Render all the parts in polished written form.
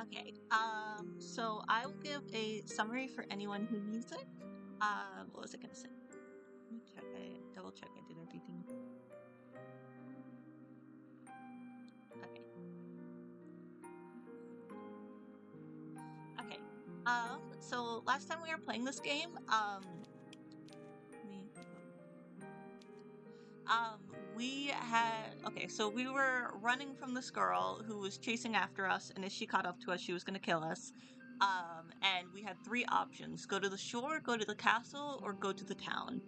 Okay, so I will give a summary for anyone who needs it. What was I gonna say? Let me check, double check I did everything. Okay. Okay. So last time we were playing this game, me, we had, okay, so we were running from this girl who was chasing after us, and as she caught up to us, she was gonna kill us. And we had three options: go to the shore, go to the castle, or go to the town.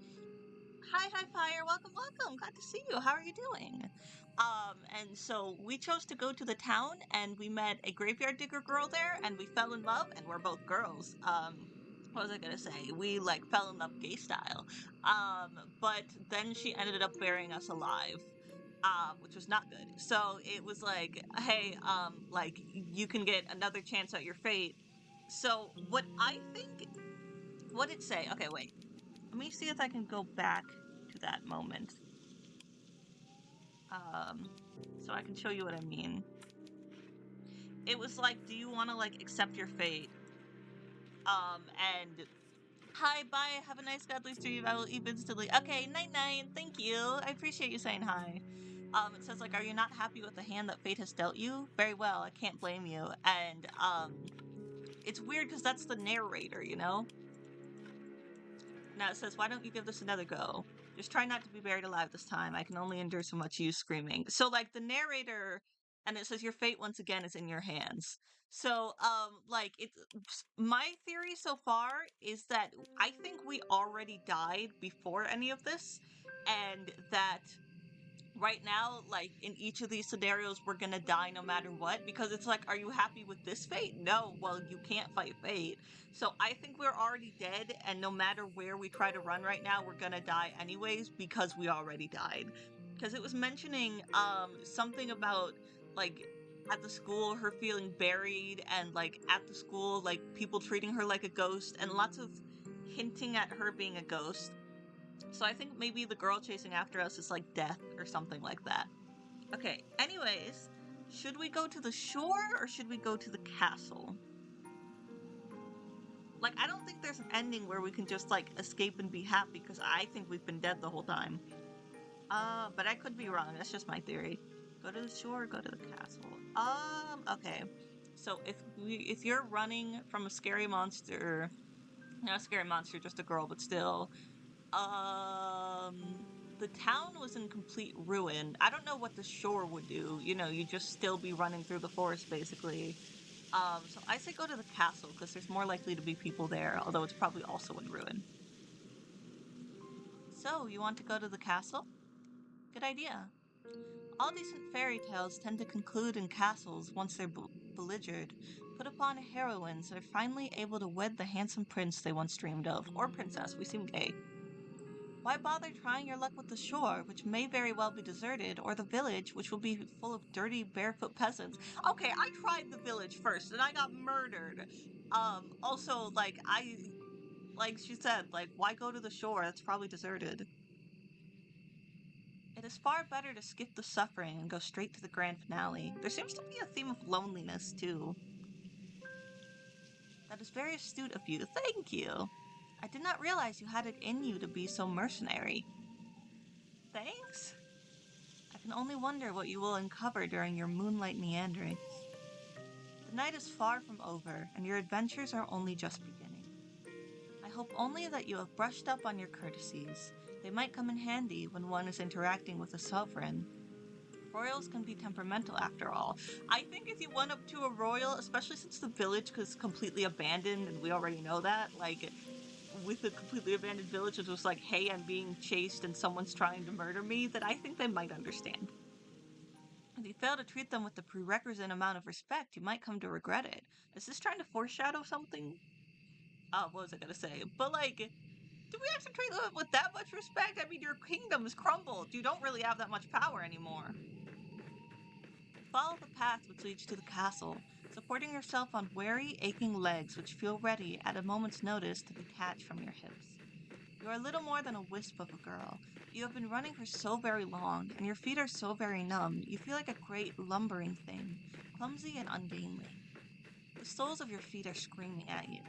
Hi, Fire. Welcome, welcome. Glad to see you. How are you doing? And so we chose to go to the town, and we met a graveyard digger girl there, and we fell in love, and we're both girls. What was I gonna say? We like fell in love gay style. But then she ended up burying us alive. Which was not good. So it was like, hey, like you can get another chance at your fate. So what I think, what did it say? Okay, wait. Let me see if I can go back to that moment. Um, so I can show you what I mean. It was like, do you want to like accept your fate? And hi, bye, have a nice godly stream. I will eat instantly. Okay, night. Thank you. I appreciate you saying hi. It says like, are you not happy with the hand that fate has dealt you? Very well, I can't blame you. And it's weird because that's the narrator, you know. Now it says, why don't you give this another go? Just try not to be buried alive this time. I can only endure so much you screaming. So like the narrator, and it says your fate once again is in your hands. So like it's my theory so far is that I think we already died before any of this, and that right now, like in each of these scenarios, we're gonna die no matter what, because it's like, are you happy with this fate? No, well, you can't fight fate. So I think we're already dead, and no matter where we try to run right now, we're gonna die anyways because we already died. Because it was mentioning something about like at the school her feeling buried, and like at the school like people treating her like a ghost, and lots of hinting at her being a ghost. So I think maybe the girl chasing after us is like death or something like that. Okay, anyways, should we go to the shore or should we go to the castle? Like, I don't think there's an ending where we can just like escape and be happy because I think we've been dead the whole time. But I could be wrong. That's just my theory. Go to the shore, go to the castle. Okay. So if you're running from a scary monster, not a scary monster, just a girl, but still, the town was in complete ruin. I don't know what the shore would do. You know, you'd just still be running through the forest, basically. So I say go to the castle, because there's more likely to be people there, although it's probably also in ruin. So, you want to go to the castle? Good idea. All decent fairy tales tend to conclude in castles once they're belligered. Put upon heroines are finally able to wed the handsome prince they once dreamed of, or princess, we seem gay. Why bother trying your luck with the shore, which may very well be deserted, or the village, which will be full of dirty, barefoot peasants? Okay, I tried the village first, and I got murdered. Also, like she said, like, why go to the shore? That's probably deserted. It is far better to skip the suffering and go straight to the grand finale. There seems to be a theme of loneliness, too. That is very astute of you. Thank you. I did not realize you had it in you to be so mercenary. Thanks? I can only wonder what you will uncover during your moonlight meanderings. The night is far from over, and your adventures are only just beginning. I hope only that you have brushed up on your courtesies. They might come in handy when one is interacting with a sovereign. Royals can be temperamental after all. I think if you went up to a royal, especially since the village is completely abandoned, and we already know that, like, with a completely abandoned village, it was like, hey, I'm being chased and someone's trying to murder me, that I think they might understand. If you fail to treat them with the prerequisite amount of respect, you might come to regret it. Is this trying to foreshadow something? What was I gonna say? But like, do we have to treat them with that much respect? I mean, your kingdom has crumbled. You don't really have that much power anymore. Follow the path which leads to the castle, supporting yourself on weary, aching legs which feel ready at a moment's notice to detach from your hips. You are little more than a wisp of a girl. You have been running for so very long, and your feet are so very numb, you feel like a great lumbering thing, clumsy and ungainly. The soles of your feet are screaming at you.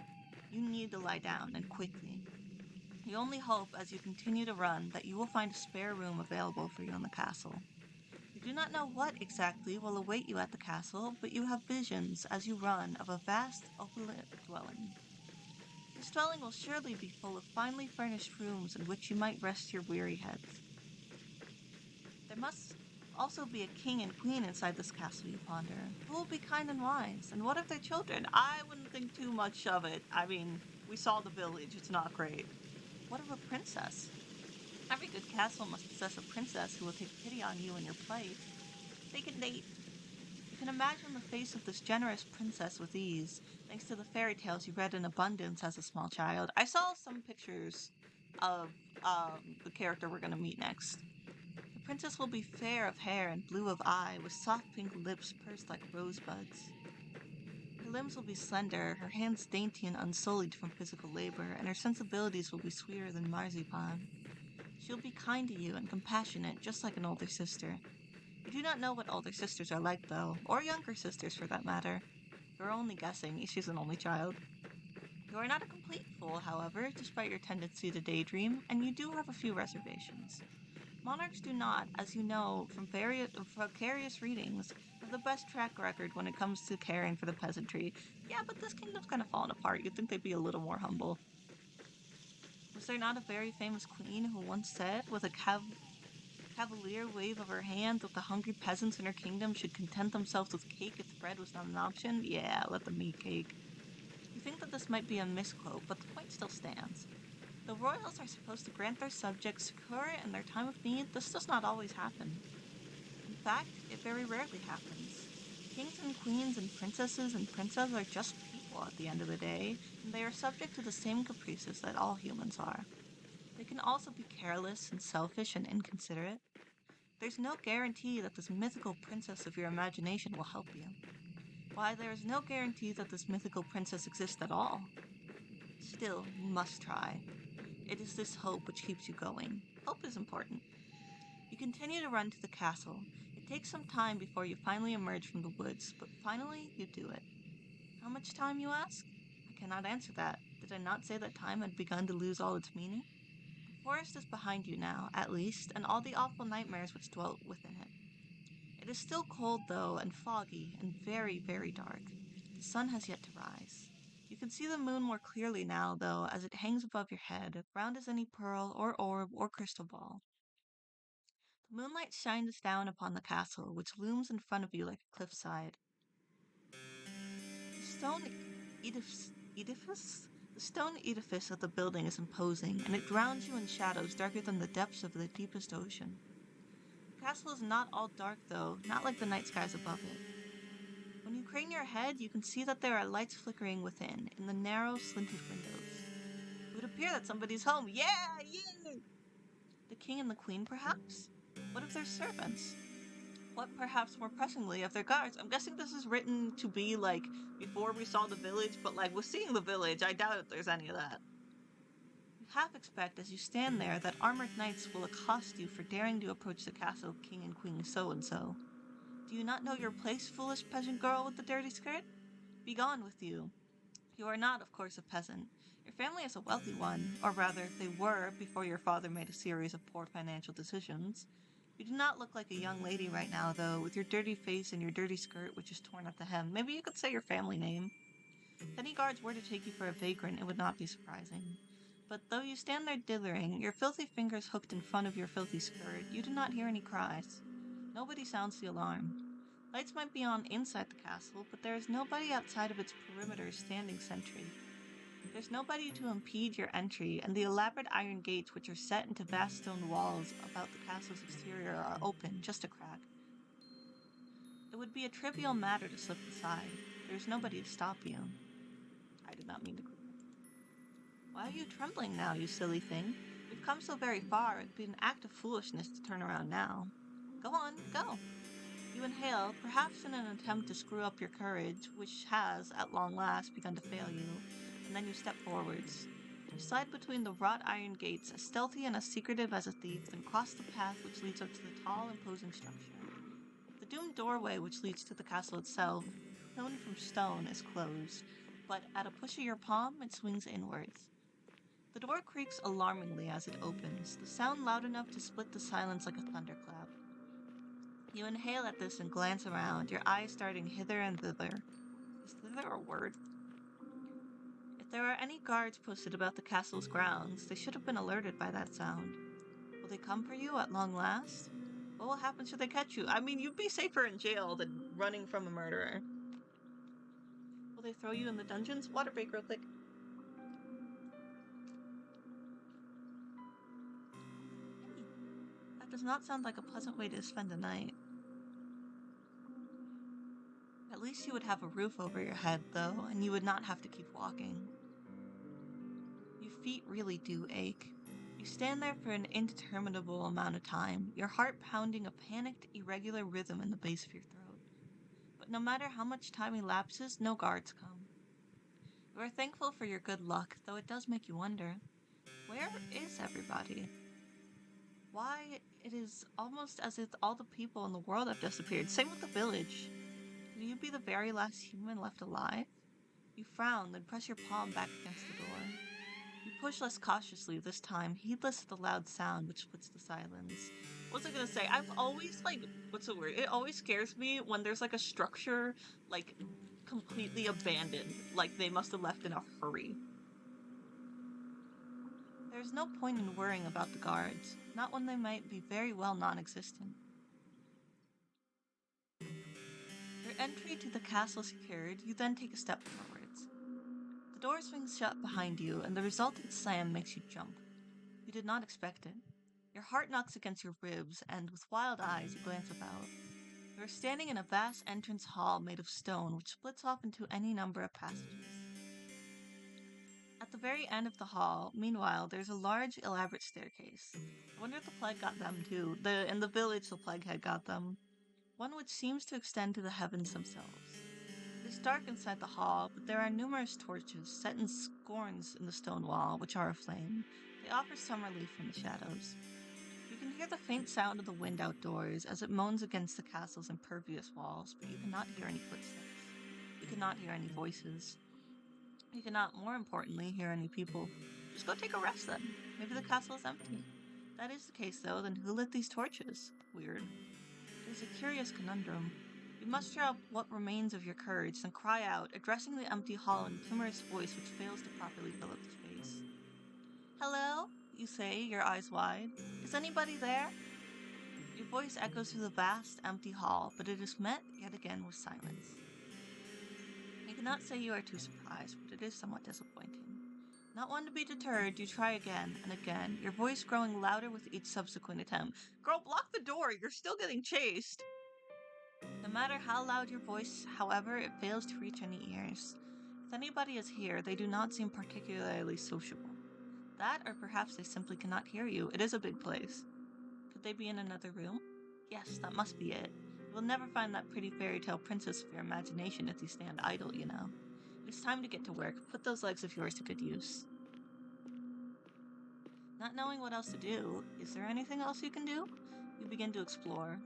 You need to lie down, and quickly. You only hope, as you continue to run, that you will find a spare room available for you in the castle. You do not know what exactly will await you at the castle, but you have visions as you run of a vast, opulent dwelling. This dwelling will surely be full of finely furnished rooms in which you might rest your weary heads. There must also be a king and queen inside this castle, you ponder. Who will be kind and wise? And what of their children? I wouldn't think too much of it. I mean, we saw the village. It's not great. What of a princess? Every good castle must possess a princess who will take pity on you and your plight. They can date. You can imagine the face of this generous princess with ease, thanks to the fairy tales you read in abundance as a small child. I saw some pictures of the character we're going to meet next. The princess will be fair of hair and blue of eye, with soft pink lips pursed like rosebuds. Her limbs will be slender, her hands dainty and unsullied from physical labor, and her sensibilities will be sweeter than marzipan. She'll be kind to you and compassionate, just like an older sister. You do not know what older sisters are like, though, or younger sisters for that matter. You're only guessing, she's an only child. You are not a complete fool, however, despite your tendency to daydream, and you do have a few reservations. Monarchs do not, as you know from vicarious readings, have the best track record when it comes to caring for the peasantry. Yeah, but this kingdom's kind of fallen apart. You'd think they'd be a little more humble. Was there not a very famous queen who once said, with a cavalier wave of her hand, that the hungry peasants in her kingdom should content themselves with cake if bread was not an option? Yeah, let them eat cake. You think that this might be a misquote, but the point still stands. The royals are supposed to grant their subjects succor in their time of need. This does not always happen. In fact, it very rarely happens. Kings and queens and princesses are just people at the end of the day, and they are subject to the same caprices that all humans are. They can also be careless and selfish and inconsiderate. There's no guarantee that this mythical princess of your imagination will help you. Why, there is no guarantee that this mythical princess exists at all. Still, you must try. It is this hope which keeps you going. Hope is important. You continue to run to the castle. It takes some time before you finally emerge from the woods, but finally you do it. How much time, you ask? I cannot answer that. Did I not say that time had begun to lose all its meaning? The forest is behind you now, at least, and all the awful nightmares which dwelt within it. It is still cold, though, and foggy, and very, very dark. The sun has yet to rise. You can see the moon more clearly now, though, as it hangs above your head, round as any pearl, or orb, or crystal ball. The moonlight shines down upon the castle, which looms in front of you like a cliffside. The stone edifice? The stone edifice of the building is imposing, and it drowns you in shadows darker than the depths of the deepest ocean. The castle is not all dark, though, not like the night skies above it. When you crane your head, you can see that there are lights flickering within, in the narrow, slinted windows. It would appear that somebody's home. Yeah! The king and the queen, perhaps? What of their servants? What, perhaps more pressingly, of their guards? I'm guessing this is written to be, like, before we saw the village, but, like, with seeing the village, I doubt if there's any of that. You half expect, as you stand there, that armored knights will accost you for daring to approach the castle of King and Queen so-and-so. Do you not know your place, foolish peasant girl with the dirty skirt? Begone with you. You are not, of course, a peasant. Your family is a wealthy one, or rather, they were before your father made a series of poor financial decisions. You do not look like a young lady right now, though, with your dirty face and your dirty skirt, which is torn at the hem. Maybe you could say your family name. If any guards were to take you for a vagrant, it would not be surprising. But though you stand there dithering, your filthy fingers hooked in front of your filthy skirt, you do not hear any cries. Nobody sounds the alarm. Lights might be on inside the castle, but there is nobody outside of its perimeter standing sentry. There's nobody to impede your entry, and the elaborate iron gates which are set into vast stone walls about the castle's exterior are open, just a crack. It would be a trivial matter to slip aside. There's nobody to stop you. I did not mean to click that. Why are you trembling now, you silly thing? We've come so very far, it'd be an act of foolishness to turn around now. Go on, go. You inhale, perhaps in an attempt to screw up your courage, which has, at long last, begun to fail you, and then you step forwards. You slide between the wrought iron gates, as stealthy and as secretive as a thief, then cross the path which leads up to the tall, imposing structure. The doomed doorway which leads to the castle itself. hewn from stone, is closed, but at a push of your palm, it swings inwards. The door creaks alarmingly as it opens, the sound loud enough to split the silence like a thunderclap. You inhale at this and glance around, your eyes darting hither and thither. Is thither a word? If there are any guards posted about the castle's grounds, they should have been alerted by that sound. Will they come for you at long last? What will happen should they catch you? I mean, you'd be safer in jail than running from a murderer. Will they throw you in the dungeons? Water break real quick. Hey, that does not sound like a pleasant way to spend a night. At least you would have a roof over your head, though, and you would not have to keep walking. Your feet really do ache. You stand there for an indeterminable amount of time, your heart pounding a panicked, irregular rhythm in the base of your throat. But no matter how much time elapses, no guards come. You are thankful for your good luck, though it does make you wonder, where is everybody? Why, it is almost as if all the people in the world have disappeared. Same with the village. Could you be the very last human left alive? You frown, then press your palm back against the door. You push less cautiously this time, heedless of the loud sound which splits the silence. What was I gonna say? I've always, what's the word? It always scares me when there's, a structure, completely abandoned. Like, they must have left in a hurry. There's no point in worrying about the guards, not when they might be very well non-existent. Your entry to the castle secured, you then take a step forwards. The door swings shut behind you, and the resultant slam makes you jump. You did not expect it. Your heart knocks against your ribs, and with wild eyes you glance about. You are standing in a vast entrance hall made of stone which splits off into any number of passages. At the very end of the hall, meanwhile, there's a large, elaborate staircase. I wonder if the plague got them too. In the village, the plague had got them. One which seems to extend to the heavens themselves. It is dark inside the hall, but there are numerous torches set in scorns in the stone wall, which are aflame. They offer some relief from the shadows. You can hear the faint sound of the wind outdoors as it moans against the castle's impervious walls, but you cannot hear any footsteps. You cannot hear any voices. You cannot, more importantly, hear any people. Just go take a rest then. Maybe the castle is empty. If that is the case, though, then who lit these torches? Weird. It is a curious conundrum. You muster up what remains of your courage, then cry out, addressing the empty hall in a timorous voice which fails to properly fill up the space. Hello? You say, your eyes wide. Is anybody there? Your voice echoes through the vast, empty hall, but it is met, yet again, with silence. You cannot say you are too surprised, but it is somewhat disappointing. Not one to be deterred, you try again and again, your voice growing louder with each subsequent attempt. Girl, block the door! You're still getting chased! No matter how loud your voice, however, it fails to reach any ears. If anybody is here, they do not seem particularly sociable. That, or perhaps they simply cannot hear you. It is a big place. Could they be in another room? Yes, that must be it. You will never find that pretty fairy tale princess of your imagination if you stand idle, you know. It's time to get to work. Put those legs of yours to good use. Not knowing what else to do, is there anything else you can do? You begin to explore.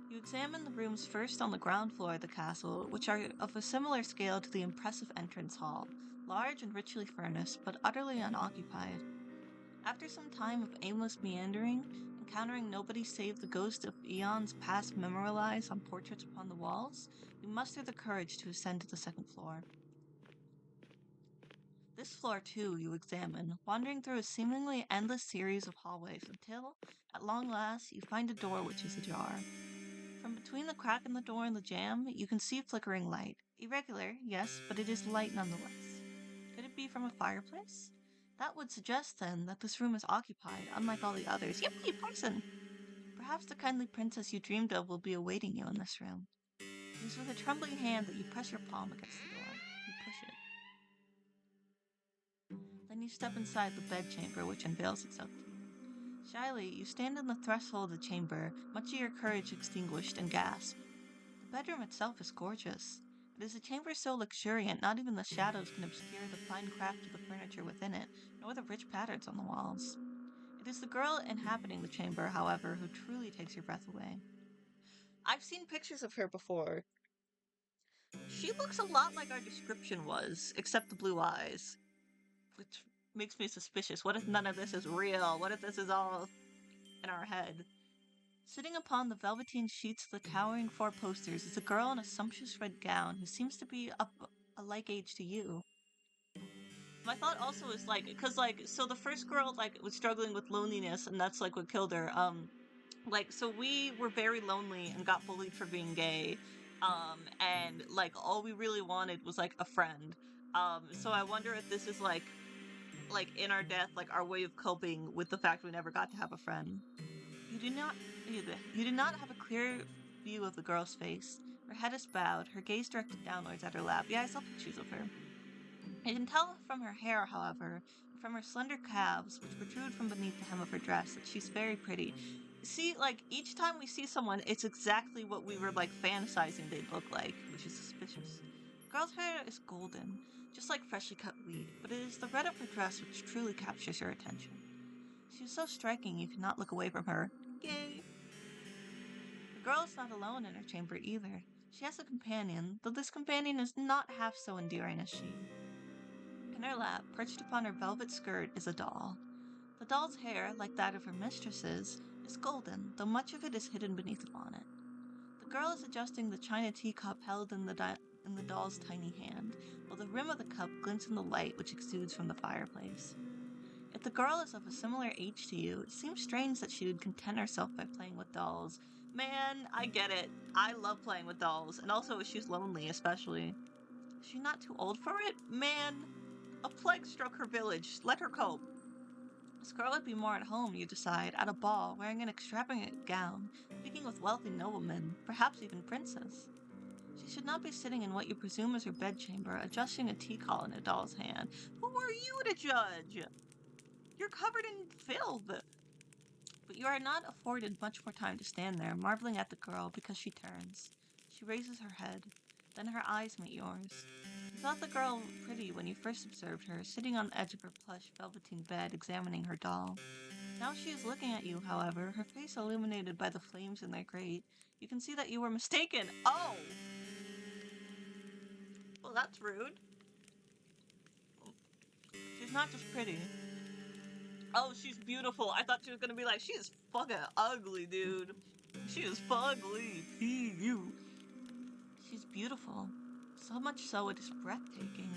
You examine the rooms first on the ground floor of the castle, which are of a similar scale to the impressive entrance hall, large and richly furnished, but utterly unoccupied. After some time of aimless meandering, encountering nobody save the ghost of eons past memorialized on portraits upon the walls, you muster the courage to ascend to the second floor. This floor, too, you examine, wandering through a seemingly endless series of hallways until, at long last, you find a door which is ajar. From between the crack in the door and the jamb, you can see flickering light. Irregular, yes, but it is light nonetheless. Could it be from a fireplace? That would suggest, then, that this room is occupied, unlike all the others. Yippee, poison! Perhaps the kindly princess you dreamed of will be awaiting you in this room. It is with a trembling hand that you press your palm against the door. You push it. Then you step inside the bedchamber which unveils itself to you. Shyly, you stand in the threshold of the chamber, much of your courage extinguished, and gasp. The bedroom itself is gorgeous. It is a chamber so luxuriant not even the shadows can obscure the fine craft of the furniture within it, nor the rich patterns on the walls. It is the girl inhabiting the chamber, however, who truly takes your breath away. I've seen pictures of her before. She looks a lot like our description was, except the blue eyes, which makes me suspicious. What if none of this is real? What if this is all in our head? Sitting upon the velveteen sheets of the towering four posters is a girl in a sumptuous red gown who seems to be a like age to you. My thought also is like, because like, so the first girl like was struggling with loneliness, and that's like what killed her. Like, so we were very lonely and got bullied for being gay, and like all we really wanted was like a friend. So I wonder if this is like in our death, like our way of coping with the fact we never got to have a friend. You do not you do not have a clear view of the girl's face. Her head is bowed, her gaze directed downwards at her lap. Yeah, I saw pictures of her. I can tell from her hair, however, and from her slender calves, which protrude from beneath the hem of her dress, that she's very pretty. See, like, each time we see someone, it's exactly what we were, like, fantasizing they'd look like, which is suspicious. The girl's hair is golden, just like freshly cut wheat, but it is the red of her dress which truly captures your attention. She is so striking you cannot look away from her. Yay! The girl is not alone in her chamber either. She has a companion, though this companion is not half so endearing as she. In her lap, perched upon her velvet skirt, is a doll. The doll's hair, like that of her mistress's, is golden, though much of it is hidden beneath the bonnet. The girl is adjusting the china teacup held in the doll's tiny hand, while the rim of the cup glints in the light which exudes from the fireplace. If the girl is of a similar age to you, it seems strange that she would content herself by playing with dolls. Man, I get it. I love playing with dolls, and also if she's lonely, especially. Is she not too old for it? Man, a plague struck her village. Let her cope. This girl would be more at home, you decide, at a ball, wearing an extravagant gown, speaking with wealthy noblemen, perhaps even princes. She should not be sitting in what you presume is her bedchamber, adjusting a tea call in a doll's hand. Who are you to judge? You're covered in filth. But you are not afforded much more time to stand there, marveling at the girl, because she turns. She raises her head. Then her eyes meet yours. You thought the girl pretty when you first observed her, sitting on the edge of her plush velveteen bed, examining her doll. Now she is looking at you, however, her face illuminated by the flames in their grate. You can see that you were mistaken. Oh! Well, that's rude. She's not just pretty. Oh, she's beautiful. I thought she was gonna be like, she is fucking ugly, dude. She is fugly. P.U. She's beautiful. So much so it is breathtaking.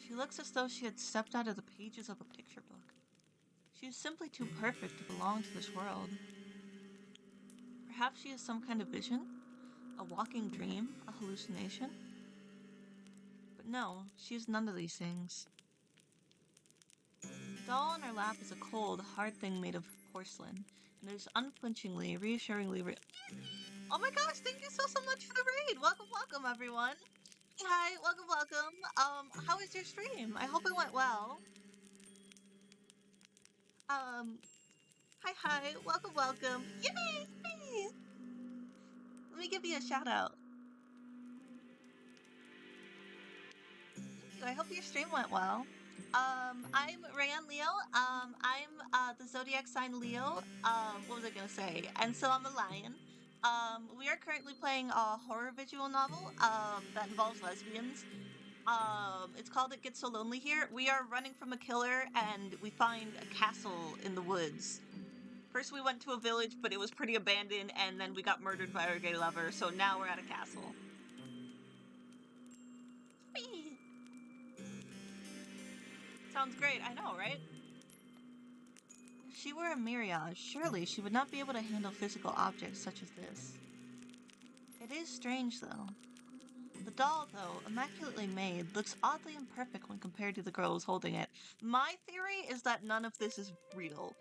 She looks as though she had stepped out of the pages of a picture book. She is simply too perfect to belong to this world. Perhaps she is some kind of vision? A walking dream? A hallucination? But no, she is none of these things. The doll in her lap is a cold, hard thing made of porcelain, and it is unflinchingly, reassuringly Oh my gosh, thank you so much for the raid! Welcome, everyone! Hi, welcome. How was your stream? I hope it went well. Hi, welcome. Yay! Let me give you a shout out. I hope your stream went well. I'm Rayanne Leo. I'm the zodiac sign Leo. What was I gonna say? And so I'm a lion. We are currently playing a horror visual novel, that involves lesbians. It's called It Gets So Lonely Here. We are running from a killer, and we find a castle in the woods. First we went to a village, but it was pretty abandoned, and then we got murdered by our gay lover, so now we're at a castle. Sounds great, I know, right? If she were a Myriad, surely she would not be able to handle physical objects such as this. It is strange, though. The doll, though, immaculately made, looks oddly imperfect when compared to the girl who's holding it. My theory is that none of this is real.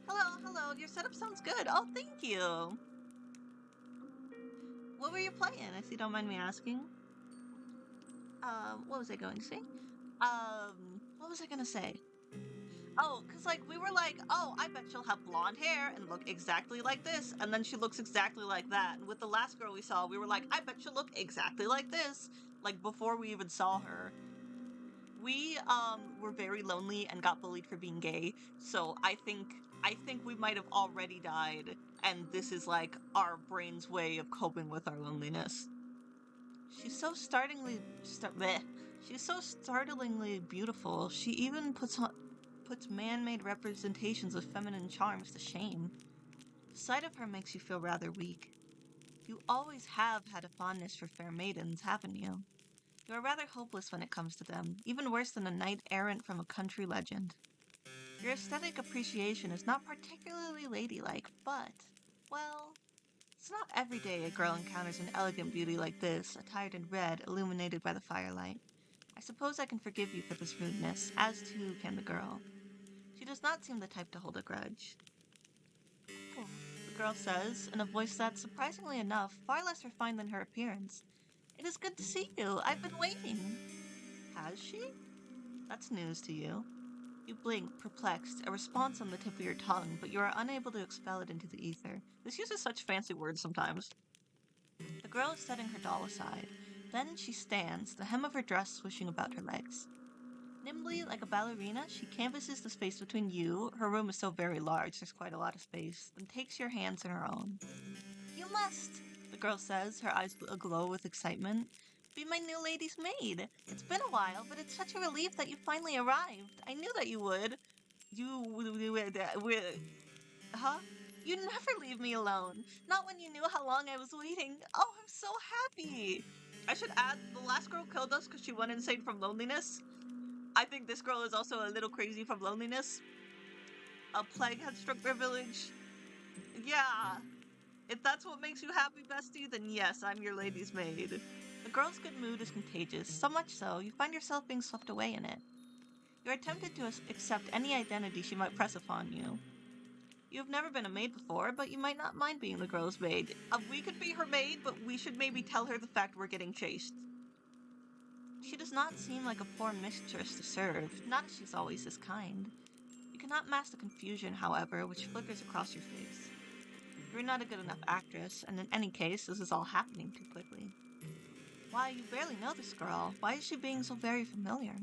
Hello, your setup sounds good. Oh, thank you. What were you playing, if you don't mind me asking? What was I going to say? What was I gonna say? Oh, because, like, we were like, oh, I bet she'll have blonde hair and look exactly like this, and then she looks exactly like that. And with the last girl we saw, we were like, I bet she'll look exactly like this, like, before we even saw her. We, were very lonely and got bullied for being gay, so I think we might have already died, and this is, like, our brain's way of coping with our loneliness. She's so She's so startlingly beautiful. She even puts man-made representations of feminine charms to shame. The sight of her makes you feel rather weak. You always have had a fondness for fair maidens, haven't you? You are rather hopeless when it comes to them, even worse than a knight errant from a country legend. Your aesthetic appreciation is not particularly ladylike, but, well, it's not every day a girl encounters an elegant beauty like this, attired in red, illuminated by the firelight. I suppose I can forgive you for this rudeness, as too can the girl. She does not seem the type to hold a grudge. Oh, the girl says, in a voice that's, surprisingly enough, far less refined than her appearance. It is good to see you. I've been waiting. Has she? That's news to you. You blink, perplexed, a response on the tip of your tongue, but you are unable to expel it into the ether. This uses such fancy words sometimes. The girl is setting her doll aside. Then she stands, the hem of her dress swishing about her legs. Nimbly, like a ballerina, she canvasses the space between you, her room is so very large, there's quite a lot of space, and takes your hands in her own. You must, the girl says, her eyes aglow with excitement, be my new lady's maid. It's been a while, but it's such a relief that you finally arrived. I knew that you would. Huh? You never leave me alone. Not when you knew how long I was waiting. Oh, I'm so happy. I should add, the last girl killed us because she went insane from loneliness. I think this girl is also a little crazy from loneliness. A plague had struck their village. Yeah. If that's what makes you happy, bestie, then yes, I'm your lady's maid. The girl's good mood is contagious, so much so, you find yourself being swept away in it. You are tempted to accept any identity she might press upon you. You have never been a maid before, but you might not mind being the girl's maid. We could be her maid, but we should maybe tell her the fact we're getting chased. She does not seem like a poor mistress to serve, not as she's always this kind. You cannot mask the confusion, however, which flickers across your face. You're not a good enough actress, and in any case, this is all happening too quickly. Why, you barely know this girl. Why is she being so very familiar?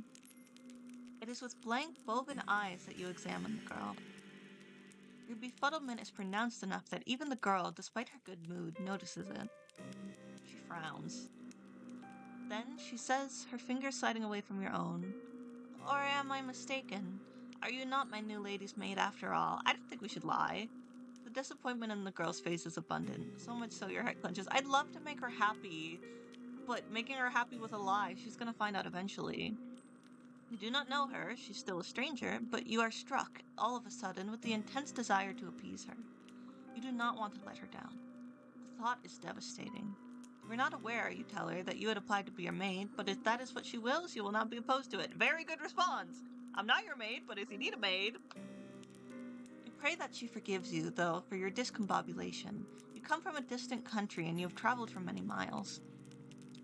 It is with blank, woven eyes that you examine the girl. Your befuddlement is pronounced enough that even the girl, despite her good mood, notices it. She frowns. Then she says, her fingers sliding away from your own, or am I mistaken? Are you not my new lady's maid after all? I don't think we should lie. The disappointment in the girl's face is abundant, so much so your heart clenches. I'd love to make her happy, but making her happy with a lie, she's gonna find out eventually. You do not know her, she's still a stranger, but you are struck, all of a sudden, with the intense desire to appease her. You do not want to let her down. The thought is devastating. You are not aware, you tell her, that you had applied to be her maid, but if that is what she wills, you will not be opposed to it. Very good response! I'm not your maid, but if you need a maid... You pray that she forgives you, though, for your discombobulation. You come from a distant country, and you have traveled for many miles.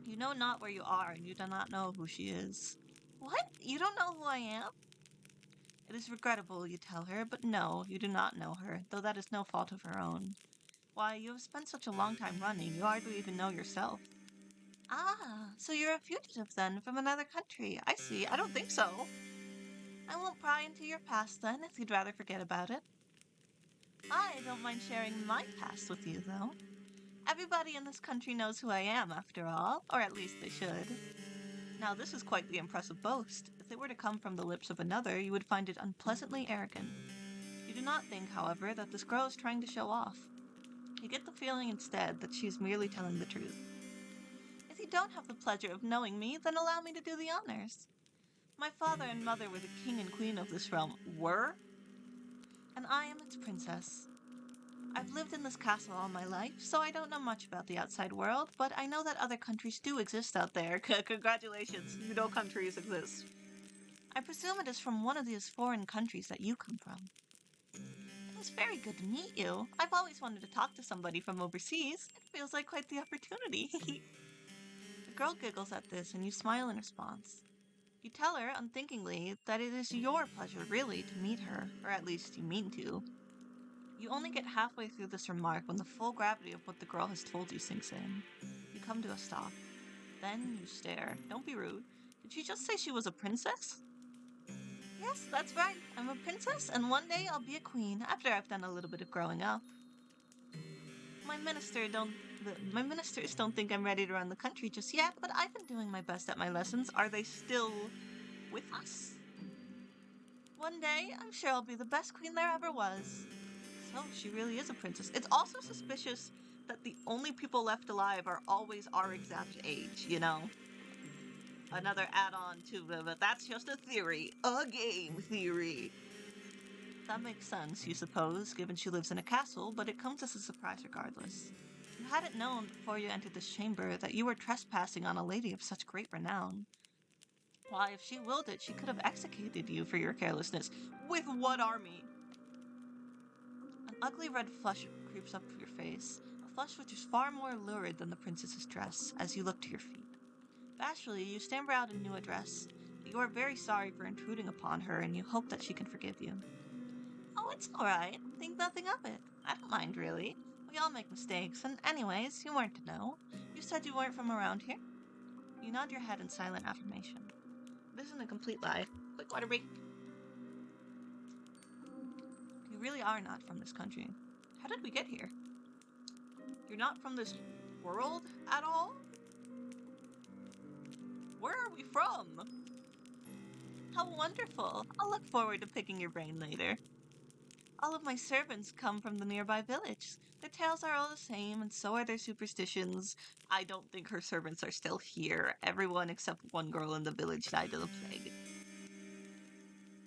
You know not where you are, and you do not know who she is. What? You don't know who I am? It is regrettable, you tell her, but no, you do not know her, though that is no fault of her own. Why, you have spent such a long time running, you hardly even know yourself. Ah, so you're a fugitive then, from another country. I see, I don't think so. I won't pry into your past then, if you'd rather forget about it. I don't mind sharing my past with you, though. Everybody in this country knows who I am, after all, or at least they should. Now, this is quite the impressive boast. If it were to come from the lips of another, you would find it unpleasantly arrogant. You do not think, however, that this girl is trying to show off. You get the feeling instead that she is merely telling the truth. If you don't have the pleasure of knowing me, then allow me to do the honors. My father and mother were the king and queen of this realm. Were? And I am its princess. I've lived in this castle all my life, so I don't know much about the outside world, but I know that other countries do exist out there. Congratulations, you know countries exist. I presume it is from one of these foreign countries that you come from. It was very good to meet you. I've always wanted to talk to somebody from overseas. It feels like quite the opportunity. The girl giggles at this, and you smile in response. You tell her, unthinkingly, that it is your pleasure, really, to meet her, or at least you mean to. You only get halfway through this remark when the full gravity of what the girl has told you sinks in. You come to a stop. Then you stare. Don't be rude. Did she just say she was a princess? Yes, that's right. I'm a princess, and one day I'll be a queen, after I've done a little bit of growing up. My minister My ministers don't think I'm ready to run the country just yet, but I've been doing my best at my lessons. Are they still with us? One day, I'm sure I'll be the best queen there ever was. So, she really is a princess. It's also suspicious that the only people left alive are always our exact age, you know? Another add-on to but that's just a theory. A game theory. That makes sense, you suppose, given she lives in a castle, but it comes as a surprise regardless. You hadn't known before you entered this chamber that you were trespassing on a lady of such great renown. Why, if she willed it, she could have executed you for your carelessness. With what army? An ugly red flush creeps up your face, a flush which is far more lurid than the princess's dress, as you look to your feet. Bashfully, you stammer out a new address. You are very sorry for intruding upon her, and you hope that she can forgive you. Oh, it's alright. Think nothing of it. I don't mind, really. We all make mistakes, and anyways, you weren't to know. You said you weren't from around here? You nod your head in silent affirmation. This isn't a complete lie. Quick water break. You really are not from this country. How did we get here? You're not from this world at all? Where are we from? How wonderful. I'll look forward to picking your brain later. All of my servants come from the nearby village. Their tales are all the same, and so are their superstitions. I don't think her servants are still here. Everyone except one girl in the village died of the plague.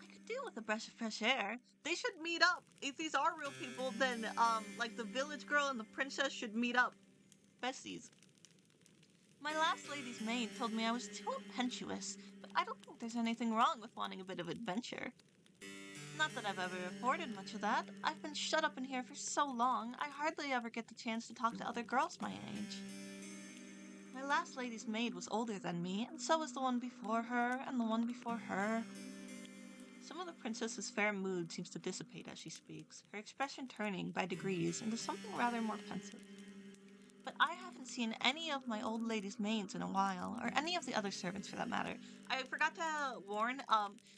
I could do with a breath of fresh air. They should meet up. If these are real people, then, like the village girl and the princess should meet up. Besties. My last lady's maid told me I was too impetuous, but I don't think there's anything wrong with wanting a bit of adventure. Not that I've ever afforded much of that. I've been shut up in here for so long, I hardly ever get the chance to talk to other girls my age. My last lady's maid was older than me, and so was the one before her, and the one before her. Some of the princess's fair mood seems to dissipate as she speaks, her expression turning, by degrees, into something rather more pensive. But I haven't seen any of my old lady's maids in a while, or any of the other servants for that matter. I forgot to warn,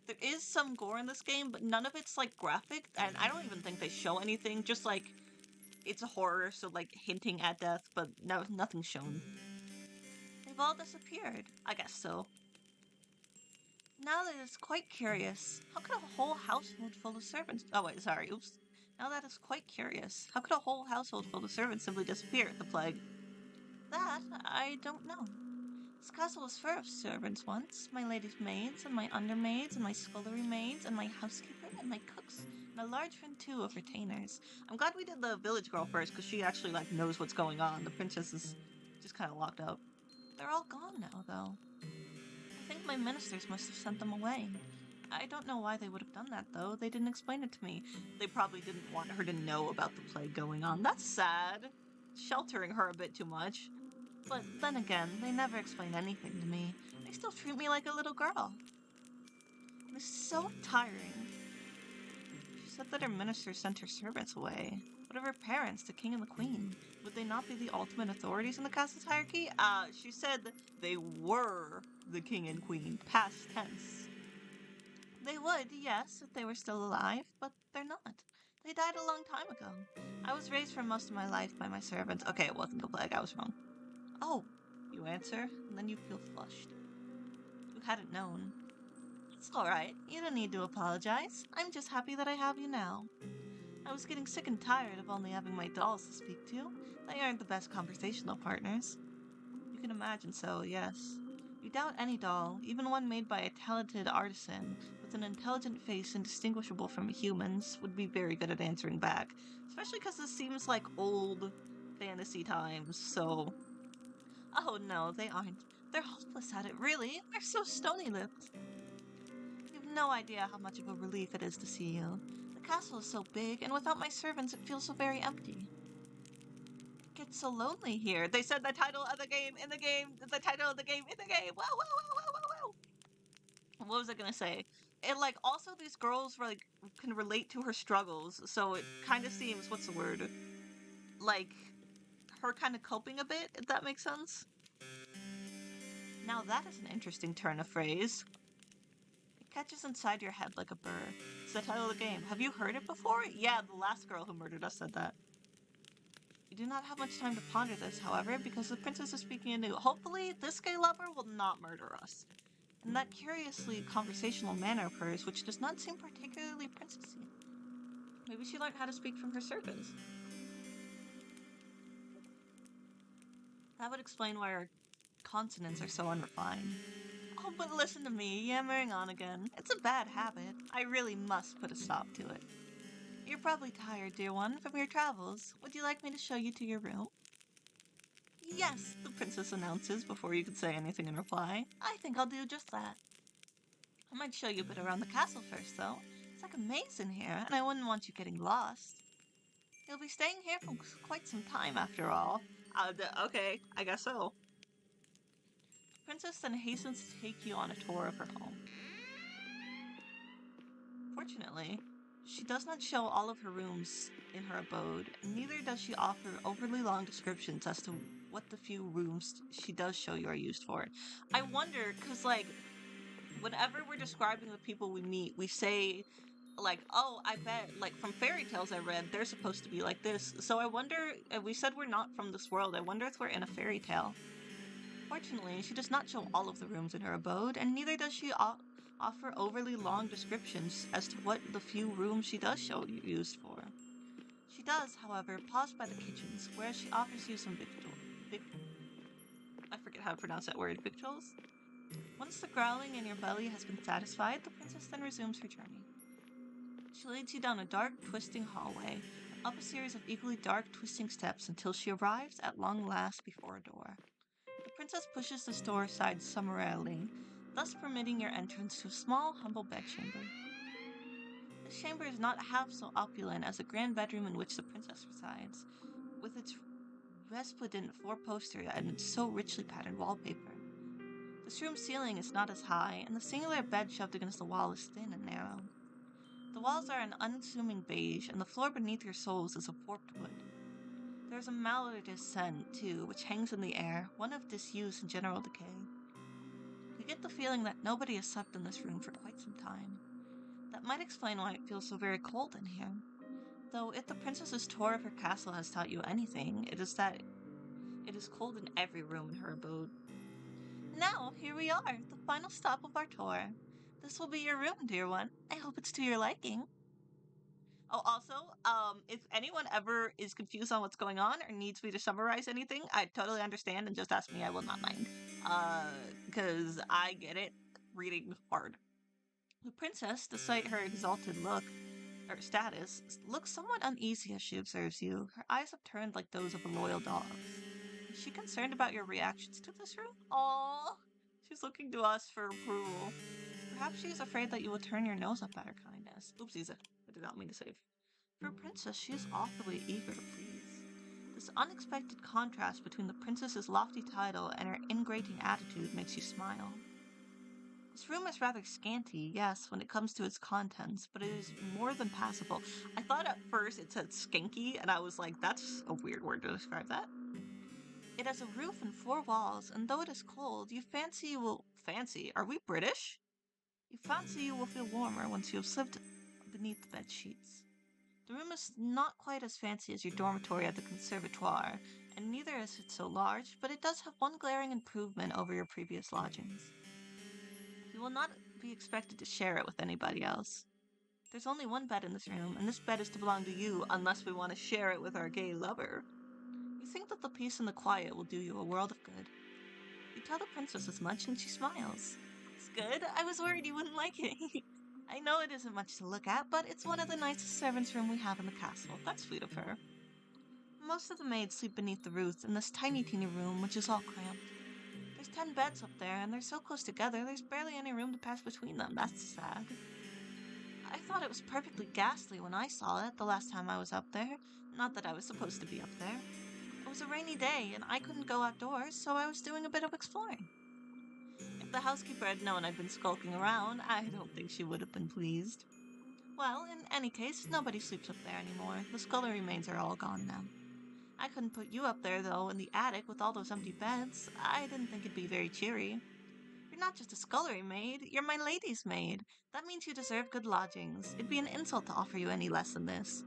there is some gore in this game, but none of it's, like, graphic, and I don't even think they show anything, just, like, it's a horror, so, like, hinting at death, but no, nothing's shown. They've all disappeared. I guess so. Now that it's quite curious, how could a whole household full of servants... Oh, wait, sorry, oops. Now that is quite curious. How could a whole household full of servants simply disappear at the plague? That, I don't know. This castle was full of servants once. My lady's maids, and my undermaids, and my scullery maids, and my housekeeper, and my cooks, and a large friend, too, of retainers. I'm glad we did the village girl first, because she actually, like, knows what's going on. The princess is just kind of locked up. They're all gone now, though. I think my ministers must have sent them away. I don't know why they would have done that, though. They didn't explain it to me. They probably didn't want her to know about the plague going on. That's sad. Sheltering her a bit too much. But then again, they never explained anything to me. They still treat me like a little girl. It was so tiring. She said that her ministers sent her servants away. What of her parents, the king and the queen? Would they not be the ultimate authorities in the castle's hierarchy? She said they were the king and queen, past tense. They would, yes, if they were still alive, but they're not. They died a long time ago. I was raised for most of my life by my servants. Okay, it wasn't the plague, I was wrong. Oh, you answer, and then you feel flushed. You hadn't known. It's alright, you don't need to apologize. I'm just happy that I have you now. I was getting sick and tired of only having my dolls to speak to. They aren't the best conversational partners. You can imagine so, yes. You doubt any doll, even one made by a talented artisan, with an intelligent face indistinguishable from a human's, would be very good at answering back. Especially because this seems like old fantasy times, so... Oh no, they aren't. They're hopeless at it, really. They're so stony-lipped. You have no idea how much of a relief it is to see you. The castle is so big, and without my servants it feels so very empty. It gets so lonely here. They said the title of the game in the game, the title of the game in the game. Wow, wow, wow, wow, wow, wow. What was I gonna say? It, like, also these girls, like, can relate to her struggles, so it kind of seems, what's the word? Like... her kind of coping a bit, if that makes sense. Now that is an interesting turn of phrase. It catches inside your head like a burr. It's the title of the game. Have you heard it before? Yeah, the last girl who murdered us said that. You do not have much time to ponder this, however, because the princess is speaking anew. Hopefully, this gay lover will not murder us. In that curiously conversational manner of hers, which does not seem particularly princessy. Maybe she learned how to speak from her servants. That would explain why her consonants are so unrefined. Oh, but listen to me, yammering on again. It's a bad habit. I really must put a stop to it. You're probably tired, dear one, from your travels. Would you like me to show you to your room? Yes, the princess announces before you can say anything in reply. I think I'll do just that. I might show you a bit around the castle first, though. It's like a maze in here, and I wouldn't want you getting lost. You'll be staying here for quite some time, after all. Okay, I guess so. The princess then hastens to take you on a tour of her home. Fortunately, she does not show all of her rooms in her abode, and neither does she offer overly long descriptions as to what the few rooms she does show you are used for. I wonder, because, like, whenever we're describing the people we meet, we say, like, oh, I bet, like, from fairy tales I read, they're supposed to be like this. So I wonder, we said we're not from this world, I wonder if we're in a fairy tale. Fortunately, she does not show all of the rooms in her abode, and neither does she offer overly long descriptions as to what the few rooms she does show you used for. She does, however, pause by the kitchens, where she offers you some I forget how to pronounce that word, victuals? Once the growling in your belly has been satisfied, the princess then resumes her journey. She leads you down a dark, twisting hallway, and up a series of equally dark, twisting steps until she arrives at long last before a door. The princess pushes the door aside summarily, thus permitting your entrance to a small, humble bedchamber. This chamber is not half so opulent as the grand bedroom in which the princess resides, with its resplendent four-poster and its so richly patterned wallpaper. This room's ceiling is not as high, and the singular bed shoved against the wall is thin and narrow. The walls are an unassuming beige, and the floor beneath your soles is of warped wood. There is a malodorous scent, too, which hangs in the air, one of disuse and general decay. You get the feeling that nobody has slept in this room for quite some time. That might explain why it feels so very cold in here. Though if the princess's tour of her castle has taught you anything, it is that it is cold in every room in her abode. Now, here we are, the final stop of our tour. This will be your room, dear one. I hope it's to your liking. Oh, also, if anyone ever is confused on what's going on or needs me to summarize anything, I totally understand and just ask me. I will not mind. Because I get it. Reading hard. The princess, despite her exalted look, or status, looks somewhat uneasy as she observes you. Her eyes have turned like those of a loyal dog. Is she concerned about your reactions to this room? Aww. She's looking to us for approval. Perhaps she is afraid that you will turn your nose up at her kindness. Oopsies, I did not mean to save. For a princess, she is awfully eager to please. This unexpected contrast between the princess's lofty title and her ingrating attitude makes you smile. This room is rather scanty, yes, when it comes to its contents, but it is more than passable. I thought at first it said skanky, and I was like, that's a weird word to describe that. It has a roof and four walls, and though it is cold, you fancy you will... Fancy? Are we British? You fancy you will feel warmer once you have slipped beneath the bed sheets. The room is not quite as fancy as your dormitory at the conservatoire, and neither is it so large, but it does have one glaring improvement over your previous lodgings. You will not be expected to share it with anybody else. There's only one bed in this room, and this bed is to belong to you unless we want to share it with our gay lover. You think that the peace and the quiet will do you a world of good. You tell the princess as much, and she smiles. It's good. I was worried you wouldn't like it. I know it isn't much to look at, but it's one of the nicest servants' room we have in the castle. That's sweet of her. Most of the maids sleep beneath the roof in this tiny teeny room, which is all cramped. There's 10 beds up there, and they're so close together, there's barely any room to pass between them. That's sad. I thought it was perfectly ghastly when I saw it the last time I was up there. Not that I was supposed to be up there. It was a rainy day, and I couldn't go outdoors, so I was doing a bit of exploring. If the housekeeper had known I'd been skulking around, I don't think she would have been pleased. Well, in any case, nobody sleeps up there anymore. The scullery remains are all gone now. I couldn't put you up there, though, in the attic with all those empty beds. I didn't think it'd be very cheery. You're not just a scullery maid, you're my lady's maid. That means you deserve good lodgings. It'd be an insult to offer you any less than this.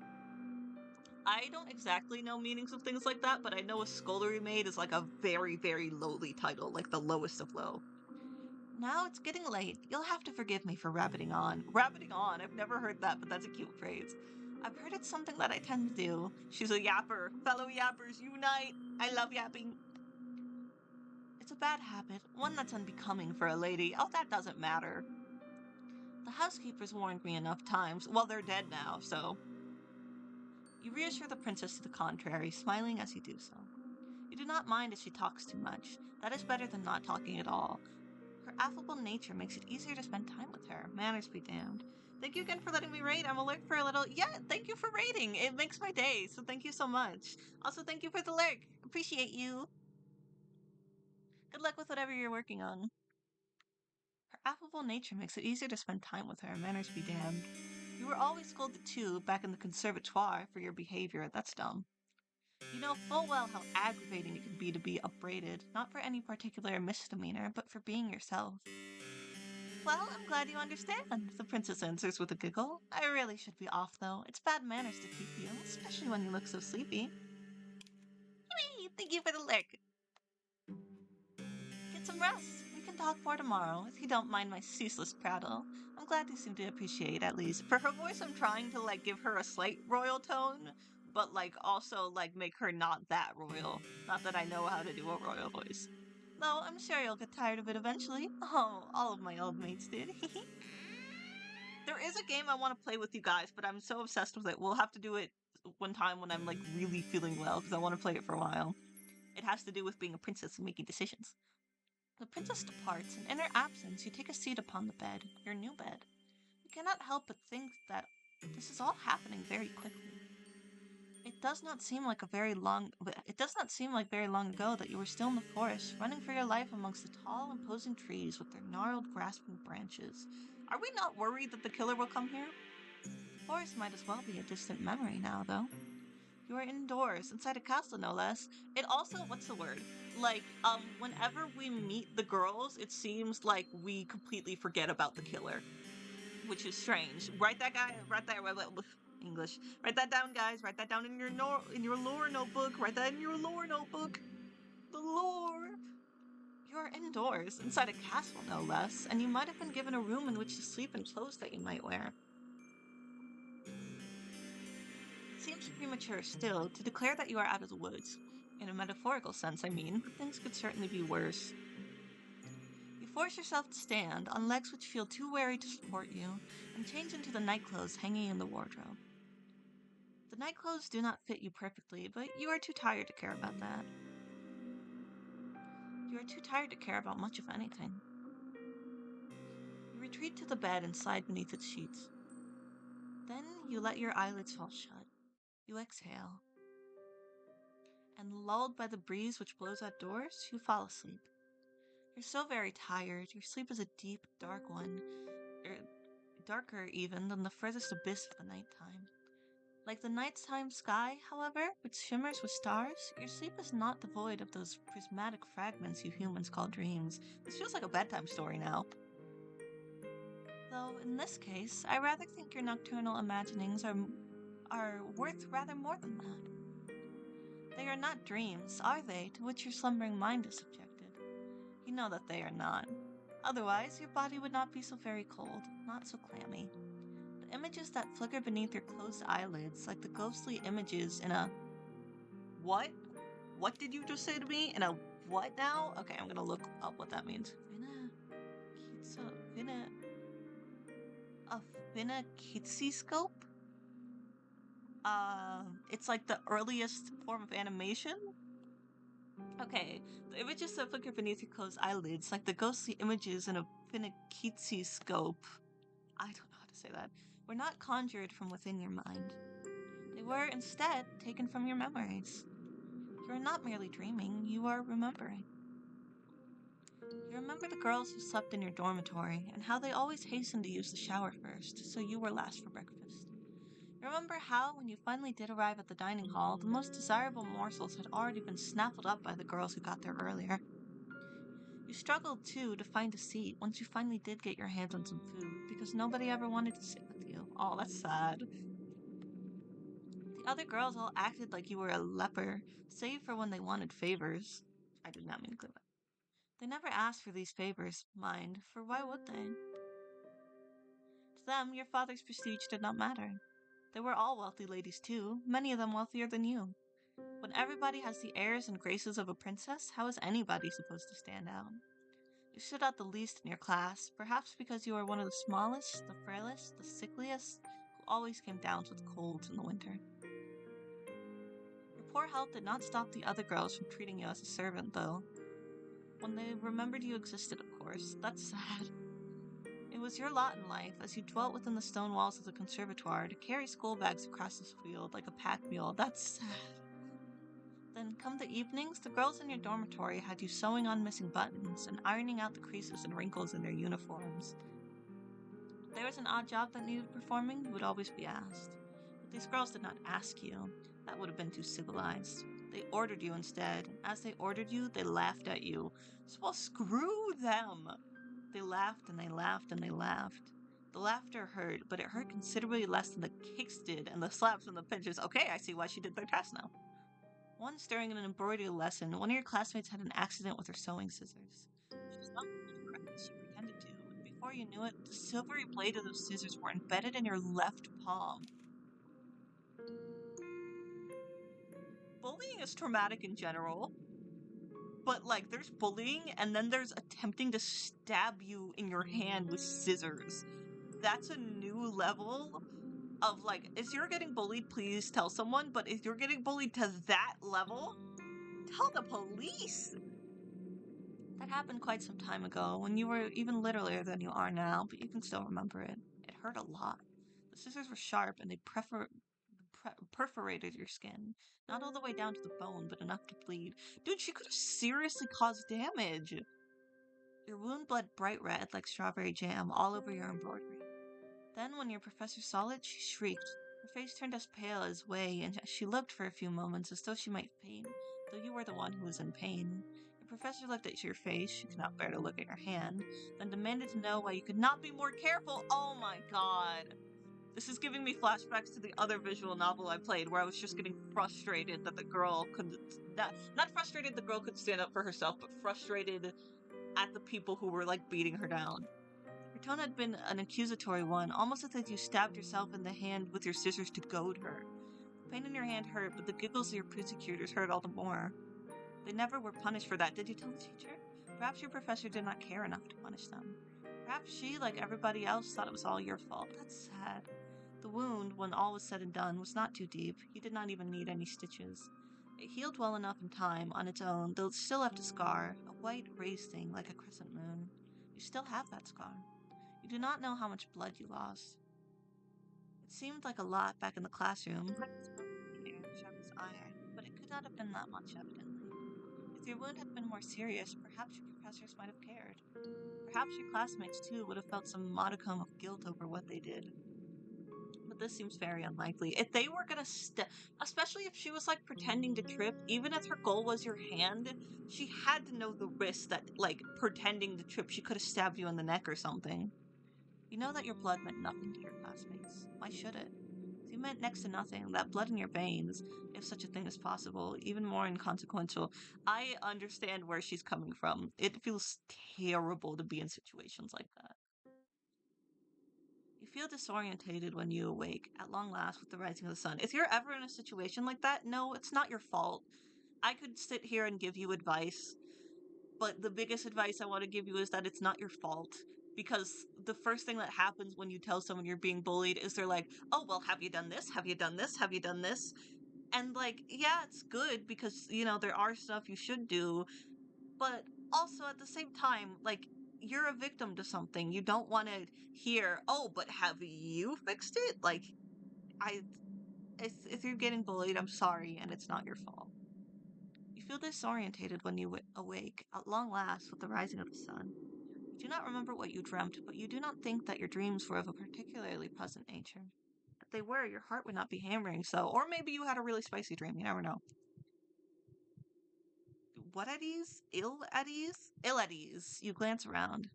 I don't exactly know meanings of things like that, but I know a scullery maid is like a very, very lowly title, like the lowest of low. Now it's getting late. You'll have to forgive me for rabbiting on. Rabbiting on? I've never heard that, but that's a cute phrase. I've heard it's something that I tend to do. She's a yapper. Fellow yappers, unite! I love yapping. It's a bad habit, one that's unbecoming for a lady. Oh, that doesn't matter. The housekeeper's warned me enough times. Well, they're dead now, so. You reassure the princess to the contrary, smiling as you do so. You do not mind if she talks too much. That is better than not talking at all. Her affable nature makes it easier to spend time with her. Manners be damned. Thank you again for letting me rate. I'm alert for a little. Yeah, thank you for rating. It makes my day, so thank you so much. Also, thank you for the lurk. Appreciate you. Good luck with whatever you're working on. Her affable nature makes it easier to spend time with her. Manners be damned. You were always scolded too back in the conservatoire for your behavior. That's dumb. You know full well how aggravating it can be upbraided, not for any particular misdemeanor, but for being yourself. Well, I'm glad you understand, the princess answers with a giggle. I really should be off, though. It's bad manners to keep you, especially when you look so sleepy. Whee! Thank you for the lick. Get some rest. We can talk more tomorrow, if you don't mind my ceaseless prattle. I'm glad you seem to appreciate, at least. For her voice, I'm trying to, give her a slight royal tone, but, also, make her not that royal. Not that I know how to do a royal voice. Though, I'm sure you'll get tired of it eventually. Oh, all of my old mates did. There is a game I want to play with you guys, but I'm so obsessed with it. We'll have to do it one time when I'm really feeling well, because I want to play it for a while. It has to do with being a princess and making decisions. The princess departs, and in her absence, you take a seat upon the bed, your new bed. You cannot help but think that this is all happening very quickly. It does not seem like very long ago that you were still in the forest, running for your life amongst the tall, imposing trees with their gnarled, grasping branches. Are we not worried that the killer will come here? The forest might as well be a distant memory now, though. You are indoors, inside a castle, no less. It also, what's the word? Whenever we meet the girls, it seems like we completely forget about the killer, which is strange. Write that English. Write that down, guys. Write that down in your lore notebook. Write that in your lore notebook. The lore. You are indoors, inside a castle, no less, and you might have been given a room in which to sleep and clothes that you might wear. It seems premature still to declare that you are out of the woods. In a metaphorical sense, I mean, but things could certainly be worse. You force yourself to stand on legs which feel too weary to support you, and change into the nightclothes hanging in the wardrobe. The nightclothes do not fit you perfectly, but you are too tired to care about that. You are too tired to care about much of anything. You retreat to the bed and slide beneath its sheets. Then you let your eyelids fall shut. You exhale. And lulled by the breeze which blows outdoors, you fall asleep. You're so very tired. Your sleep is a deep, dark one, darker even than the furthest abyss of the nighttime. Like the nighttime sky, however, which shimmers with stars, your sleep is not devoid of those prismatic fragments you humans call dreams. This feels like a bedtime story now. Though, in this case, I rather think your nocturnal imaginings are worth rather more than that. They are not dreams, are they, to which your slumbering mind is subjected? You know that they are not. Otherwise, your body would not be so very cold, not so clammy. The images that flicker beneath your closed eyelids, like the ghostly images in a... What? What did you just say to me? In a what now? Okay, I'm gonna look up what that means. A finakitsiscope? It's like the earliest form of animation? Okay, the images that flicker beneath your closed eyelids, like the ghostly images in a finakitsiscope, I don't know how to say that, were not conjured from within your mind. They were, instead, taken from your memories. You are not merely dreaming, you are remembering. You remember the girls who slept in your dormitory, and how they always hastened to use the shower first, so you were last for breakfast. You remember how, when you finally did arrive at the dining hall, the most desirable morsels had already been snaffled up by the girls who got there earlier. You struggled, too, to find a seat once you finally did get your hands on some food, because nobody ever wanted to sit with you. Oh, that's sad. The The other girls all acted like you were a leper, save for when they wanted favors. I did not mean to clip it. They never asked for these favors, mind, for why would they? To them, your father's prestige did not matter. They were all wealthy ladies too, many of them wealthier than you. When everybody has the airs and graces of a princess, how is anybody supposed to stand out? You stood out the least in your class, perhaps because you were one of the smallest, the frailest, the sickliest, who always came down with colds in the winter. Your poor health did not stop the other girls from treating you as a servant, though. When they remembered you existed, of course. That's sad. It was your lot in life, as you dwelt within the stone walls of the conservatoire, to carry school bags across this field like a pack mule. That's sad. Then, come the evenings, the girls in your dormitory had you sewing on missing buttons and ironing out the creases and wrinkles in their uniforms. If there was an odd job that needed performing, you would always be asked. But these girls did not ask you. That would have been too civilized. They ordered you instead. As they ordered you, they laughed at you. So, well, screw them! They laughed and they laughed and they laughed. The laughter hurt, but it hurt considerably less than the kicks did and the slaps and the pinches. Okay, I see why she did their test now. Once during an embroidery lesson, one of your classmates had an accident with her sewing scissors. She was not pulled correct as she pretended to, and before you knew it, the silvery blade of those scissors were embedded in your left palm. Bullying is traumatic in general, but like there's bullying and then there's attempting to stab you in your hand with scissors. That's a new level of like, if you're getting bullied, please tell someone, but if you're getting bullied to that level, tell the police. That happened quite some time ago, when you were even littler than you are now, but you can still remember it. It hurt a lot. The scissors were sharp, and they perforated your skin. Not all the way down to the bone, but enough to bleed. Dude, she could have seriously caused damage. Your wound bled bright red like strawberry jam all over your embroidery. Then, when your professor saw it, she shrieked. Her face turned as pale as whey, and she looked for a few moments as though she might faint, though you were the one who was in pain. Your professor looked at your face, she could not bear to look at your hand, then demanded to know why you could not be more careful. Oh my god. This is giving me flashbacks to the other visual novel I played, where I was just getting frustrated that the girl couldn't, not frustrated the girl could stand up for herself, but frustrated at the people who were, like, beating her down. Her tone had been an accusatory one, almost as if you stabbed yourself in the hand with your scissors to goad her. The pain in your hand hurt, but the giggles of your persecutors hurt all the more. They never were punished for that. Did you tell the teacher? Perhaps your professor did not care enough to punish them. Perhaps she, like everybody else, thought it was all your fault. That's sad. The wound, when all was said and done, was not too deep. You did not even need any stitches. It healed well enough in time, on its own, though it still left a scar, a white raised thing like a crescent moon. You still have that scar. You do not know how much blood you lost. It seemed like a lot back in the classroom, bright as air, sharp as iron, but it could not have been that much, evidently. If your wound had been more serious, perhaps your professors might have cared. Perhaps your classmates, too, would have felt some modicum of guilt over what they did. But this seems very unlikely. If they were gonna especially if she was, like, pretending to trip, even if her goal was your hand, she had to know the risk that, like, pretending to trip, she could have stabbed you in the neck or something. You know that your blood meant nothing to your classmates. Why should it? If you meant next to nothing, that blood in your veins, if such a thing is possible, even more inconsequential. I understand where she's coming from. It feels terrible to be in situations like that. You feel disorientated when you awake, at long last, with the rising of the sun. If you're ever in a situation like that, no, it's not your fault. I could sit here and give you advice, but the biggest advice I want to give you is that it's not your fault. Because the first thing that happens when you tell someone you're being bullied is they're like, oh, well, have you done this? Have you done this? Have you done this? And, like, yeah, it's good because, you know, there are stuff you should do, but also at the same time, like, you're a victim to something. You don't want to hear, oh, but have you fixed it? Like, I, if you're getting bullied, I'm sorry, and it's not your fault. You feel disorientated when you awake, at long last, with the rising of the sun. You do not remember what you dreamt, but you do not think that your dreams were of a particularly pleasant nature. If they were, your heart would not be hammering so. Or maybe you had a really spicy dream, you never know. What at ease? Ill at ease? Ill at ease. You glance around.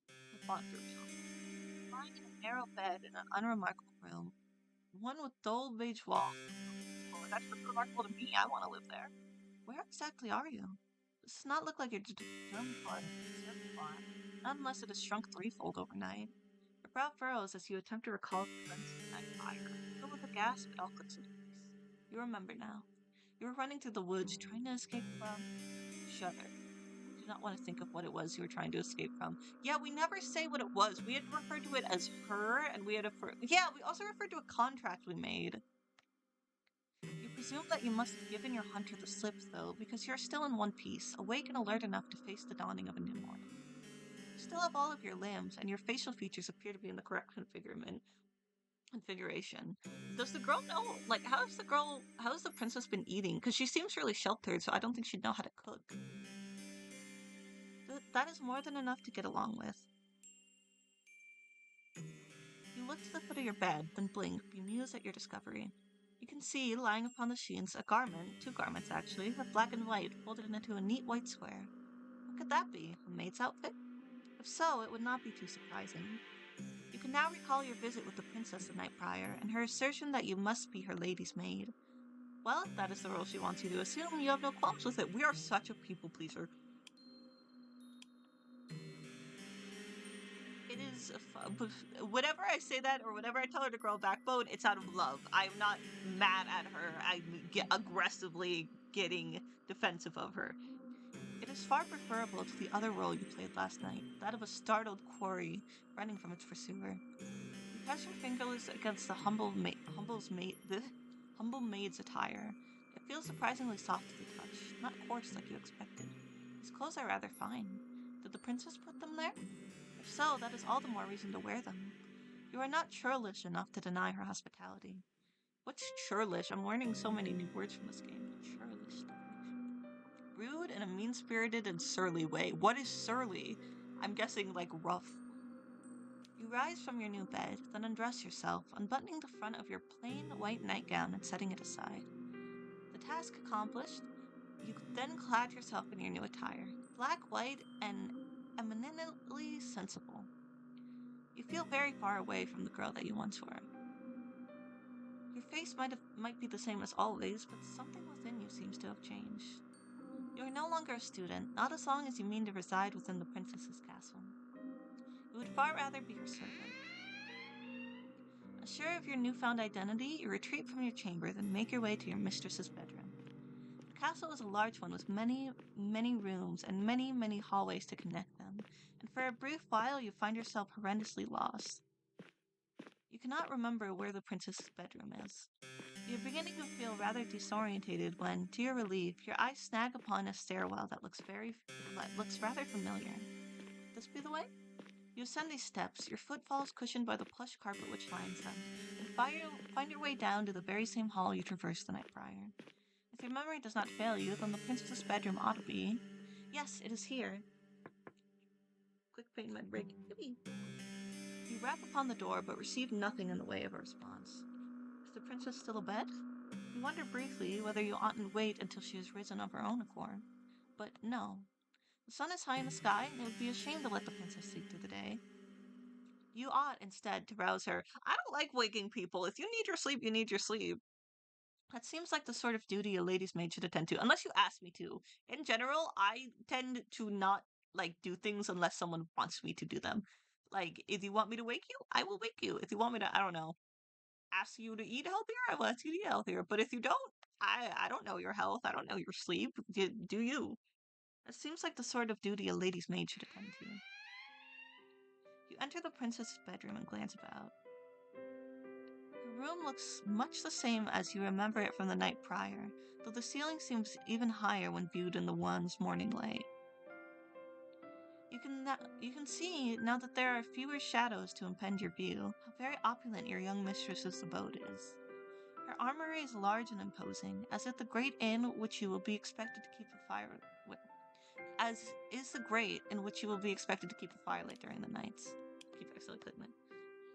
The thought threw me off. Lying in a narrow bed in an unremarkable room. One with dull beige walls. Oh, that's remarkable to me. I want to live there. Where exactly are you? This does not look like you're determined for it very far, not unless it has shrunk threefold overnight. Your brow furrows as you attempt to recall the events of the night prior, but with a gasp, it all clicks into place. You remember now. You were running through the woods, trying to escape from... Shudder. Do not want to think of what it was you were trying to escape from. Yeah, we never say what it was. We had referred to it as her, and we we also referred to a contract we made. You presume that you must have given your hunter the slip, though, because you are still in one piece, awake and alert enough to face the dawning of a new morning. You still have all of your limbs, and your facial features appear to be in the correct configuration. Does the girl know, like, how has the princess been eating? Because she seems really sheltered, so I don't think she'd know how to cook. That is more than enough to get along with. You look to the foot of your bed, then blink, bemused at your discovery. You can see, lying upon the sheets, a garment, two garments actually, of black and white, folded into a neat white square. What could that be? A maid's outfit? If so, it would not be too surprising. You can now recall your visit with the princess the night prior, and her assertion that you must be her lady's maid. Well, if that is the role she wants you to assume, you have no qualms with it. We are such a people pleaser. It is whenever I say that or whenever I tell her to grow a backbone, it's out of love. I'm not mad at her. I'm aggressively getting defensive of her. It is far preferable to the other role you played last night, that of a startled quarry running from its pursuer. You press your fingers against the humble maid's attire. It feels surprisingly soft to the touch, not coarse like you expected. These clothes are rather fine. Did the princess put them there? If so, that is all the more reason to wear them. You are not churlish enough to deny her hospitality. What's churlish? I'm learning so many new words from this game. Churlish. Rude in a mean-spirited and surly way. What is surly? I'm guessing like rough. You rise from your new bed, then undress yourself, unbuttoning the front of your plain white nightgown and setting it aside. The task accomplished, you then clad yourself in your new attire, black, white, and eminently sensible. You feel very far away from the girl that you once were. Your face might be the same as always, but something within you seems to have changed. You are no longer a student, not as long as you mean to reside within the princess's castle. You would far rather be her servant. Assured of your newfound identity, you retreat from your chamber, then make your way to your mistress's bedroom. The castle is a large one with many, many rooms and many, many hallways to connect them, and for a brief while you find yourself horrendously lost. You cannot remember where the princess's bedroom is. You're beginning to feel rather disorientated when, to your relief, your eyes snag upon a stairwell that looks rather familiar. Could this be the way? You ascend these steps, your footfalls cushioned by the plush carpet which lines them, and find your way down to the very same hall you traversed the night prior. If your memory does not fail you, then the princess's bedroom ought to be... Yes, it is here. Quick pain med break. Yippee. You rap upon the door, but receive nothing in the way of a response. Is the princess still abed? You wonder briefly whether you oughtn't wait until she has risen of her own accord. But no. The sun is high in the sky, and it would be a shame to let the princess sleep through the day. You ought, instead, to rouse her. I don't like waking people. If you need your sleep, you need your sleep. That seems like the sort of duty a lady's maid should attend to, unless you ask me to. In general, I tend to not, do things unless someone wants me to do them. Like, if you want me to wake you, I will wake you. If you want me to, I don't know, ask you to eat healthier, I will ask you to eat healthier. But if you don't, I don't know your health. I don't know your sleep. Do you? It seems like the sort of duty a lady's maid should attend to. You enter the princess's bedroom and glance about. Her room looks much the same as you remember it from the night prior, though the ceiling seems even higher when viewed in the warm's morning light. You can see, now that there are fewer shadows to impede your view, how very opulent your young mistress's abode is. Her armory is large and imposing, as if the great inn which you will be expected to keep a fire as is the grate in which you will be expected to keep a firelight during the nights. Keep accidentally clicking it.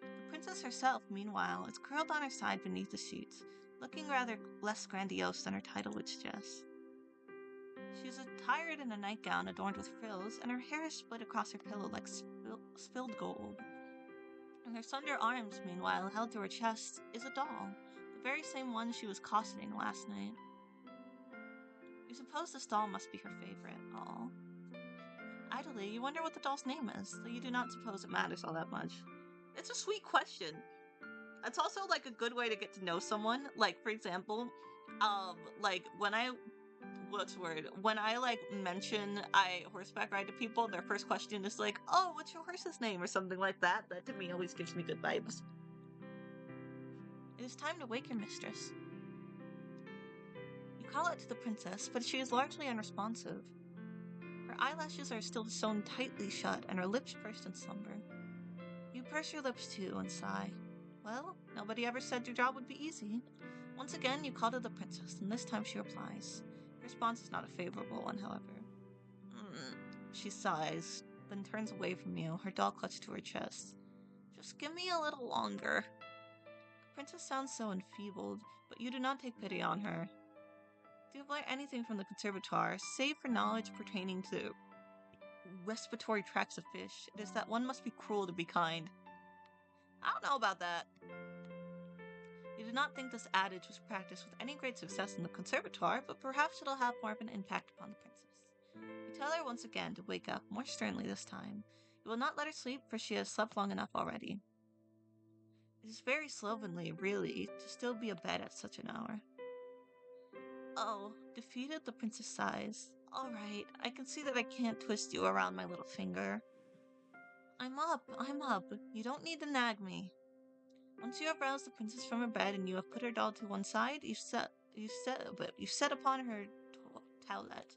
The princess herself, meanwhile, is curled on her side beneath the sheets, looking rather less grandiose than her title would suggest. She is attired in a nightgown adorned with frills, and her hair is split across her pillow like spilled gold. In her slender arms, meanwhile, held to her chest, is a doll, the very same one she was cosseting last night. You suppose this doll must be her favorite. Oh. Idly, you wonder what the doll's name is, though you do not suppose it matters all that much. It's a sweet question. It's also like a good way to get to know someone. Like, for example, like when I when I like mention I horseback ride to people and their first question is like, oh, what's your horse's name or something like that, that to me always gives me good vibes. It is time to wake your mistress. You call out to the princess, but she is largely unresponsive. Her eyelashes are still sewn tightly shut and her lips pursed in slumber. You purse your lips too and sigh. Well, nobody ever said your job would be easy. Once again, you call to the princess, and this time she replies. Her response is not a favorable one, however. She sighs, then turns away from you, her doll clutched to her chest. Just give me a little longer. The princess sounds so enfeebled, but you do not take pity on her. If you have learned anything from the conservatoire, save for knowledge pertaining to respiratory tracts of fish, it is that one must be cruel to be kind. I don't know about that. You do not think this adage was practiced with any great success in the conservatoire, but perhaps it'll have more of an impact upon the princess. You tell her once again to wake up, more sternly this time. You will not let her sleep, for she has slept long enough already. It is very slovenly, really, to still be abed at such an hour. Oh, defeated, the princess sighs. All right, I can see that I can't twist you around my little finger. I'm up. You don't need to nag me. Once you have roused the princess from her bed and you have put her doll to one side, you set upon her toilette.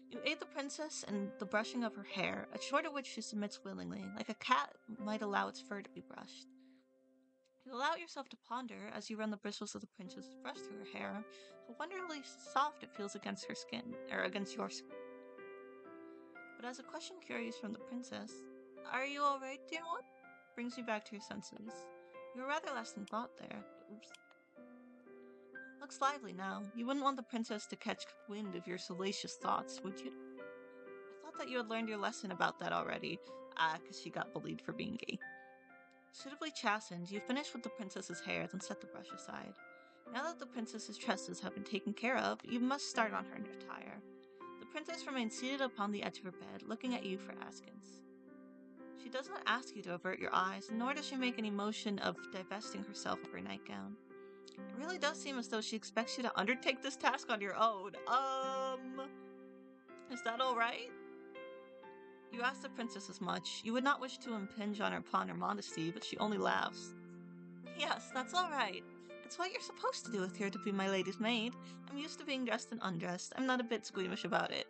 You aid the princess in the brushing of her hair, a chore to which she submits willingly, like a cat might allow its fur to be brushed. You allow yourself to ponder as you run the bristles of the princess's brush through her hair, how wonderfully soft it feels against her skin, or against your skin. But as a question curious from the princess, "Are you all right, dear one?" brings you back to your senses. You were rather less than thought there. Oops. Looks lively now. You wouldn't want the princess to catch wind of your salacious thoughts, would you? I thought that you had learned your lesson about that already, because she got bullied for being gay. Suitably chastened, you finish with the princess's hair, then set the brush aside. Now that the princess's tresses have been taken care of, you must start on her attire. The princess remains seated upon the edge of her bed, looking at you for askance. She does not ask you to avert your eyes, nor does she make any motion of divesting herself of her nightgown. It really does seem as though she expects you to undertake this task on your own. Is that alright? You ask the princess as much. You would not wish to impinge upon her modesty, but she only laughs. Yes, that's alright. It's what you're supposed to do if you're to be my lady's maid. I'm used to being dressed and undressed. I'm not a bit squeamish about it.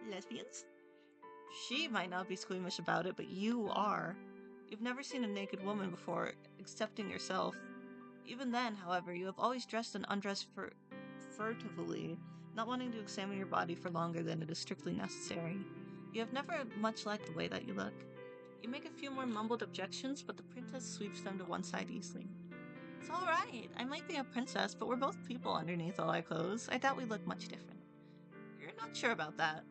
Lesbians? She might not be squeamish about it, but you are. You've never seen a naked woman before, excepting yourself. Even then, however, you have always dressed and undressed furtively, not wanting to examine your body for longer than it is strictly necessary. You have never much liked the way that you look. You make a few more mumbled objections, but the princess sweeps them to one side easily. It's alright, I might be a princess, but we're both people underneath all our clothes. I doubt we look much different. You're not sure about that.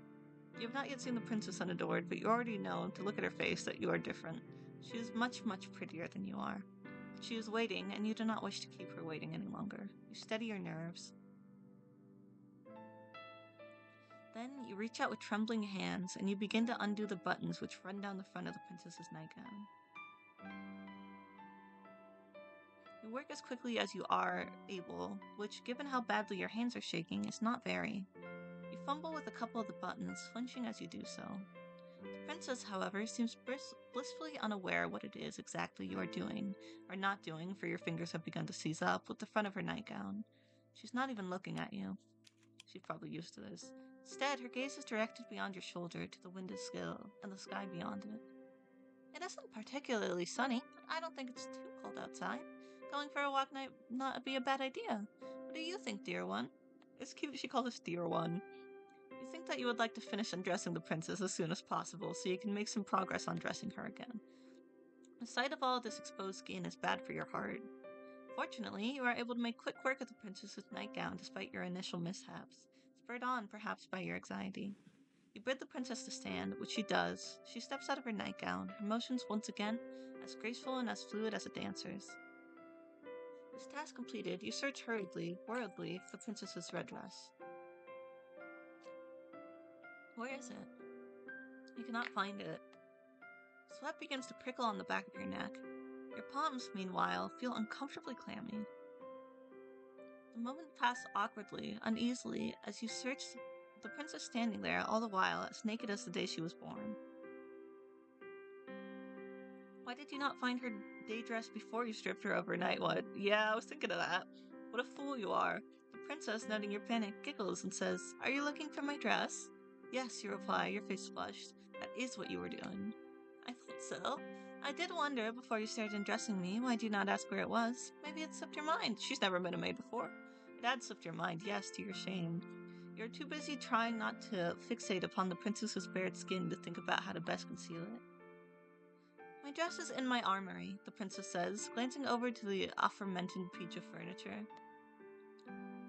You have not yet seen the princess unadored, but you already know, to look at her face, that you are different. She is much, much prettier than you are. But she is waiting, and you do not wish to keep her waiting any longer. You steady your nerves. Then you reach out with trembling hands, and you begin to undo the buttons which run down the front of the princess's nightgown. You work as quickly as you are able, which, given how badly your hands are shaking, is not very. You fumble with a couple of the buttons, flinching as you do so. The princess, however, seems blissfully unaware what it is exactly you are doing, or not doing, for your fingers have begun to seize up, with the front of her nightgown. She's not even looking at you. She's probably used to this. Instead, her gaze is directed beyond your shoulder to the winded sill and the sky beyond it. It isn't particularly sunny, but I don't think it's too cold outside. Going for a walk might not be a bad idea. What do you think, dear one? It's cute she calls us dear one. You think that you would like to finish undressing the princess as soon as possible so you can make some progress on dressing her again. The sight of all this exposed skin is bad for your heart. Fortunately, you are able to make quick work of the princess's nightgown despite your initial mishaps, spurred on perhaps by your anxiety. You bid the princess to stand, which she does. She steps out of her nightgown, her motions once again as graceful and as fluid as a dancer's. This task completed, you search hurriedly, worriedly, for the princess's red dress. Where is it? You cannot find it. Sweat begins to prickle on the back of your neck. Your palms, meanwhile, feel uncomfortably clammy. The moment passes awkwardly, uneasily, as you search the princess standing there all the while, as naked as the day she was born. Why did you not find her day dress before you stripped her overnight? What? Yeah, I was thinking of that. What a fool you are. The princess, noting your panic, giggles and says, "Are you looking for my dress?" "Yes," you reply, your face flushed. "That is what you were doing." "I thought so. I did wonder before you started undressing me why do you not ask where it was. Maybe it slipped your mind." She's never been a maid before. It had slipped your mind, yes, to your shame. You're too busy trying not to fixate upon the princess's bared skin to think about how to best conceal it. "My dress is in my armory," the princess says, glancing over to the aforementioned piece of furniture.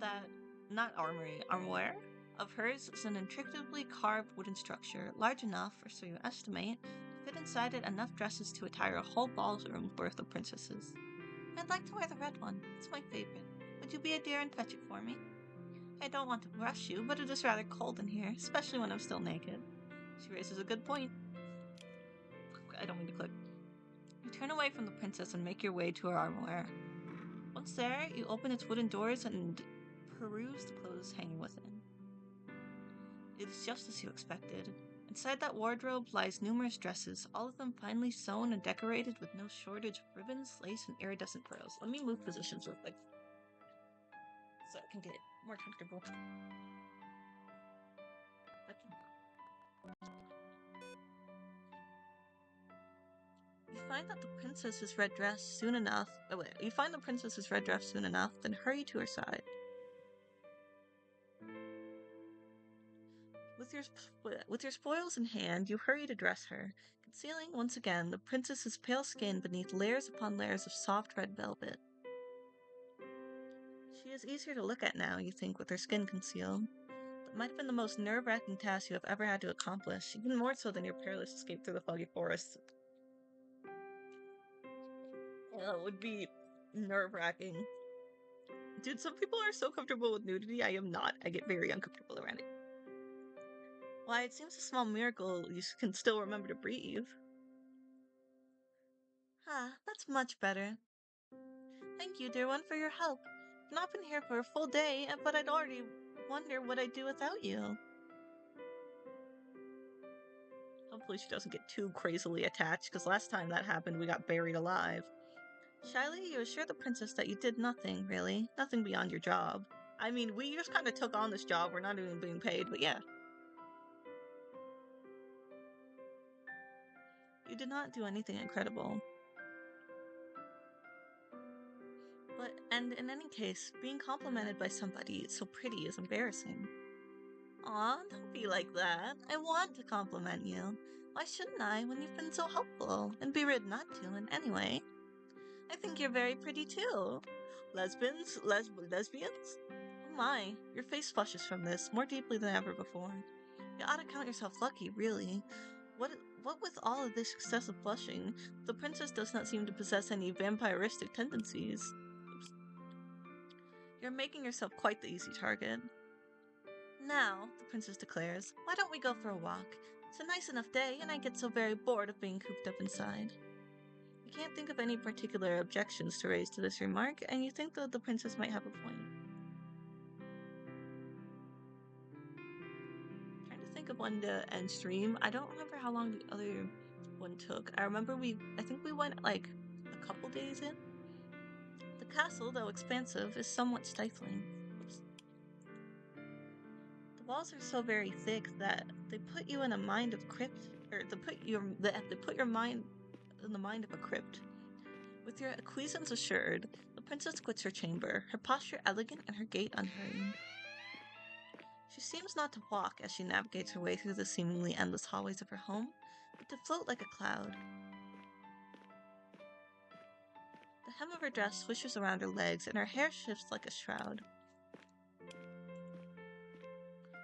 That, not armory, armoire, of hers is an intricately carved wooden structure, large enough, or so you estimate, to fit inside it enough dresses to attire a whole ballroom worth of princesses. "I'd like to wear the red one. It's my favorite. Would you be a dear and fetch it for me? I don't want to rush you, but it is rather cold in here, especially when I'm still naked." She raises a good point. I don't mean to click. You turn away from the princess and make your way to her armoire. Once there, you open its wooden doors and peruse the clothes hanging within. It is just as you expected. Inside that wardrobe lies numerous dresses, all of them finely sewn and decorated with no shortage of ribbons, lace, and iridescent pearls. Let me move positions real quick so I can get more comfortable. You find the princess's red dress soon enough, then hurry to her side. With your spoils in hand, you hurry to dress her, concealing once again the princess's pale skin beneath layers upon layers of soft red velvet. She is easier to look at now, you think, with her skin concealed. That might have been the most nerve-wracking task you have ever had to accomplish, even more so than your perilous escape through the foggy forest. It would be nerve-wracking. Dude, some people are so comfortable with nudity, I am not. I get very uncomfortable around it. Why, it seems a small miracle you can still remember to breathe. That's much better. Thank you, dear one, for your help. I've not been here for a full day, but I'd already wonder what I'd do without you. Hopefully she doesn't get too crazily attached, because last time that happened, we got buried alive. Shyly, you assure the princess that you did nothing, really. Nothing beyond your job. I mean, we just kind of took on this job. We're not even being paid, but yeah. You did not do anything incredible. And in any case, being complimented by somebody so pretty is embarrassing. Aw, don't be like that. I want to compliment you. Why shouldn't I when you've been so helpful? And be rude not to in any way. I think you're very pretty too. Lesbians? Lesbians? Oh my, your face flushes from this more deeply than ever before. You ought to count yourself lucky, really. What with all of this excessive blushing, the princess does not seem to possess any vampiristic tendencies. Oops. You're making yourself quite the easy target. Now, the princess declares, why don't we go for a walk? It's a nice enough day, and I get so very bored of being cooped up inside. You can't think of any particular objections to raise to this remark, and you think that the princess might have a point. I'm trying to think of one to end stream. I don't remember how long the other one took. I think we went like a couple days in. The castle, though expansive, is somewhat stifling. Oops. The walls are so very thick that they put you in a mind of crypt, or they put your mind in the mind of a crypt. With your acquiescence assured, the princess quits her chamber, her posture elegant and her gait unhurried. She seems not to walk as she navigates her way through the seemingly endless hallways of her home, but to float like a cloud. The hem of her dress swishes around her legs, and her hair shifts like a shroud.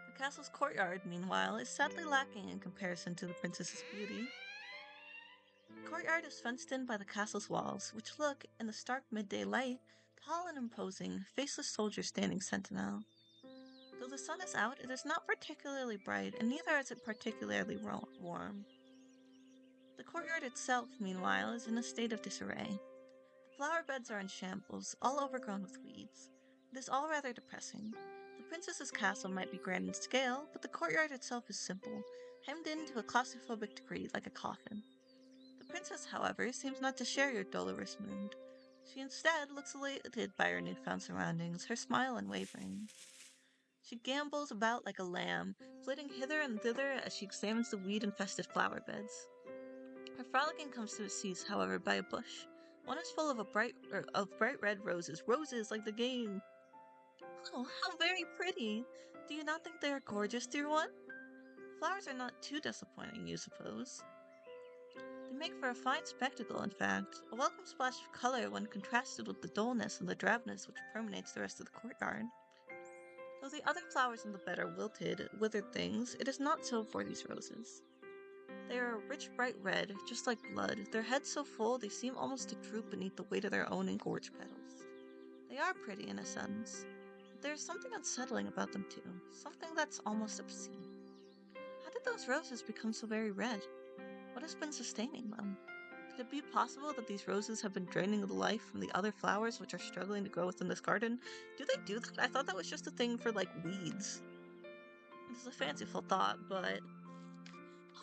The castle's courtyard, meanwhile, is sadly lacking in comparison to the princess's beauty. The courtyard is fenced in by the castle's walls, which look, in the stark midday light, tall and imposing, faceless soldiers standing sentinel. Though the sun is out, it is not particularly bright, and neither is it particularly warm. The courtyard itself, meanwhile, is in a state of disarray. The flower beds are in shambles, all overgrown with weeds. It is all rather depressing. The princess's castle might be grand in scale, but the courtyard itself is simple, hemmed in to a claustrophobic degree like a coffin. The princess, however, seems not to share your dolorous mood. She instead looks elated by her newfound surroundings, her smile unwavering. She gambols about like a lamb, flitting hither and thither as she examines the weed-infested flower beds. Her frolicking comes to a cease, however, by a bush. One is full of bright red roses, roses like the game. Oh, how very pretty! Do you not think they are gorgeous, dear one? Flowers are not too disappointing, you suppose. They make for a fine spectacle, in fact, a welcome splash of color when contrasted with the dullness and the drabness which permeates the rest of the courtyard. Though the other flowers in the bed are wilted, withered things, it is not so for these roses. They are a rich bright red, just like blood, their heads so full they seem almost to droop beneath the weight of their own engorged petals. They are pretty in a sense, but there is something unsettling about them too, something that's almost obscene. How did those roses become so very red? What has been sustaining them? Could it be possible that these roses have been draining the life from the other flowers which are struggling to grow within this garden? Do they do that? I thought that was just a thing for, like, weeds. It's a fanciful thought, but...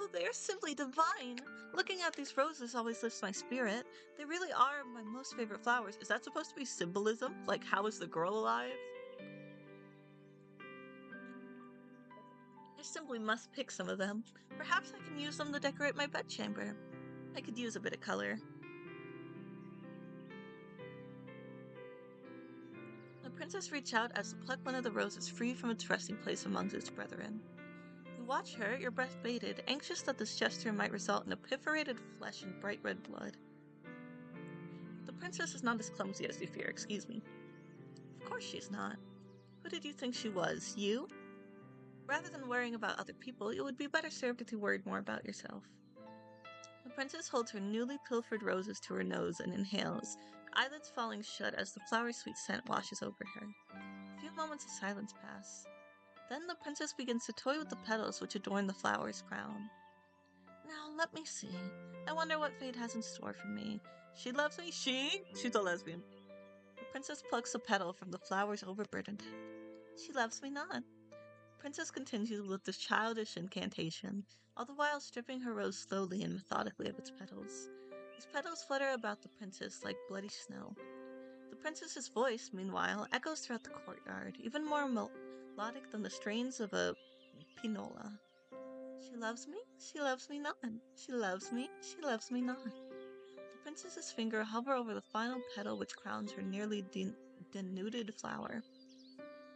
Oh, they are simply divine! Looking at these roses always lifts my spirit. They really are my most favorite flowers. Is that supposed to be symbolism? Like, how is the girl alive? I simply must pick some of them. Perhaps I can use them to decorate my bedchamber. I could use a bit of color. The princess reached out as to pluck one of the roses free from its resting place amongst its brethren. You watch her, your breath bated, anxious that this gesture might result in a perforated flesh and bright red blood. The princess is not as clumsy as you fear, excuse me. Of course she's not. Who did you think she was? You? Rather than worrying about other people, it would be better served if you worried more about yourself. The princess holds her newly pilfered roses to her nose and inhales, eyelids falling shut as the flower-sweet scent washes over her. A few moments of silence pass. Then the princess begins to toy with the petals which adorn the flower's crown. Now, let me see. I wonder what fate has in store for me. She loves me. She's a lesbian. The princess plucks a petal from the flower's overburdened head. She loves me not. The princess continues with this childish incantation, all the while stripping her rose slowly and methodically of its petals. These petals flutter about the princess like bloody snow. The princess's voice, meanwhile, echoes throughout the courtyard, even more melodic than the strains of a pinola. She loves me not. She loves me not. The princess's finger hovers over the final petal which crowns her nearly denuded flower.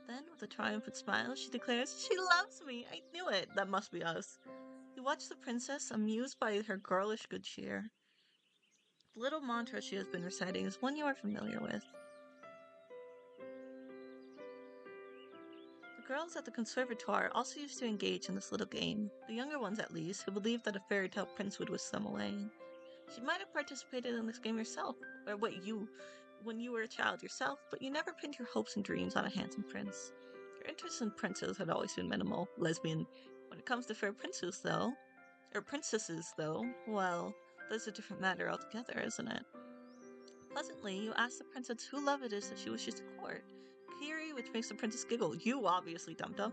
Then, with a triumphant smile, she declares, She loves me! I knew it! That must be us. You watch the princess, amused by her girlish good cheer. The little mantra she has been reciting is one you are familiar with. The girls at the conservatoire also used to engage in this little game, the younger ones at least, who believed that a fairy tale prince would whisk them away. She might have participated in this game yourself, or when you were a child yourself, but you never pinned your hopes and dreams on a handsome prince. Your interest in princes had always been minimal, lesbian. When it comes to fair princesses, though, well, that's a different matter altogether, isn't it? Pleasantly, you ask the princess who love it is that she wishes to court. Query which makes the princess giggle. You, obviously, dum-dum.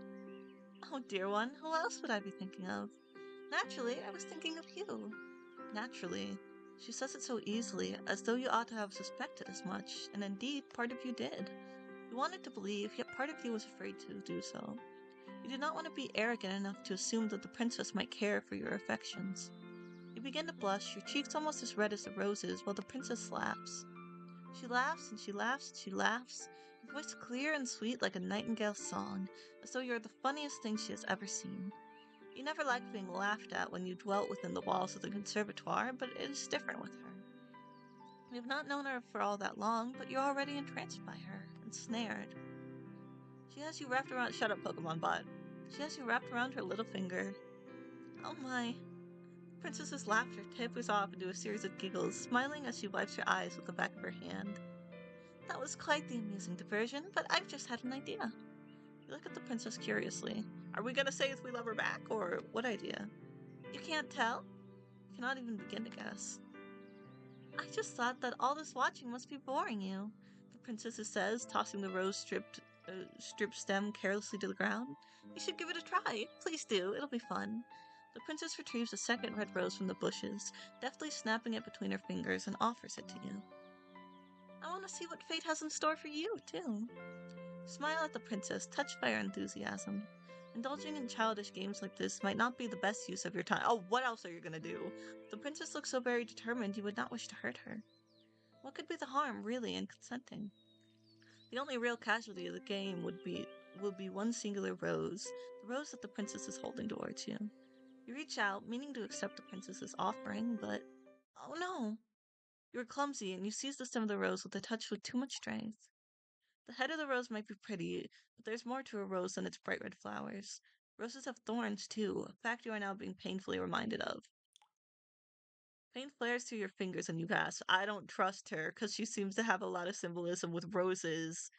Oh, dear one, who else would I be thinking of? Naturally, I was thinking of you. Naturally. She says it so easily, as though you ought to have suspected as much, and indeed, part of you did. You wanted to believe, yet part of you was afraid to do so. You did not want to be arrogant enough to assume that the princess might care for your affections. You begin to blush, your cheeks almost as red as the roses, while the princess laughs. She laughs, and she laughs, and she laughs, her voice clear and sweet like a nightingale's song, as though you are the funniest thing she has ever seen. You never liked being laughed at when you dwelt within the walls of the conservatoire, but it is different with her. You have not known her for all that long, but you're already entranced by her, ensnared. She has you wrapped around— Shut up, Pokemon bot. She has you wrapped around her little finger. Oh my. Princess's laughter tapers off into a series of giggles, smiling as she wipes her eyes with the back of her hand. That was quite the amusing diversion, but I've just had an idea. You look at the princess curiously. Are we gonna say if we love her back, or what idea? You can't tell? You cannot even begin to guess. I just thought that all this watching must be boring you, the princess says, tossing the strip stem carelessly to the ground. You should give it a try. Please do. It'll be fun. The princess retrieves a second red rose from the bushes, deftly snapping it between her fingers, and offers it to you. I want to see what fate has in store for you, too. Smile at the princess, touched by her enthusiasm. Indulging in childish games like this might not be the best use of your time. Oh, what else are you gonna do? The princess looks so very determined you would not wish to hurt her. What could be the harm, really, in consenting? The only real casualty of the game would be one singular rose, the rose that the princess is holding towards you. You reach out, meaning to accept the princess's offering, but oh no! You are clumsy, and you seize the stem of the rose with a touch with too much strength. The head of the rose might be pretty, but there's more to a rose than its bright red flowers. Roses have thorns, too, a fact you are now being painfully reminded of. Pain flares through your fingers and you gasp. I don't trust her, because she seems to have a lot of symbolism with roses.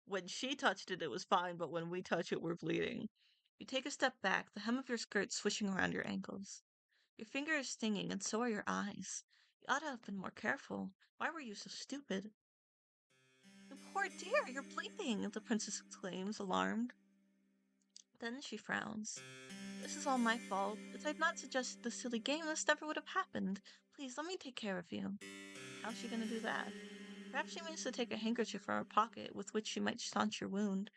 When she touched it, it was fine, but when we touch it, we're bleeding. You take a step back, the hem of your skirt swishing around your ankles. Your finger is stinging, and so are your eyes. You ought to have been more careful. Why were you so stupid? You poor dear, you're bleeding, the princess exclaims, alarmed. Then she frowns. This is all my fault. If I'd not suggested this silly game, this never would have happened. Please, let me take care of you. How's she gonna do that? Perhaps she means to take a handkerchief from her pocket with which she might staunch your wound.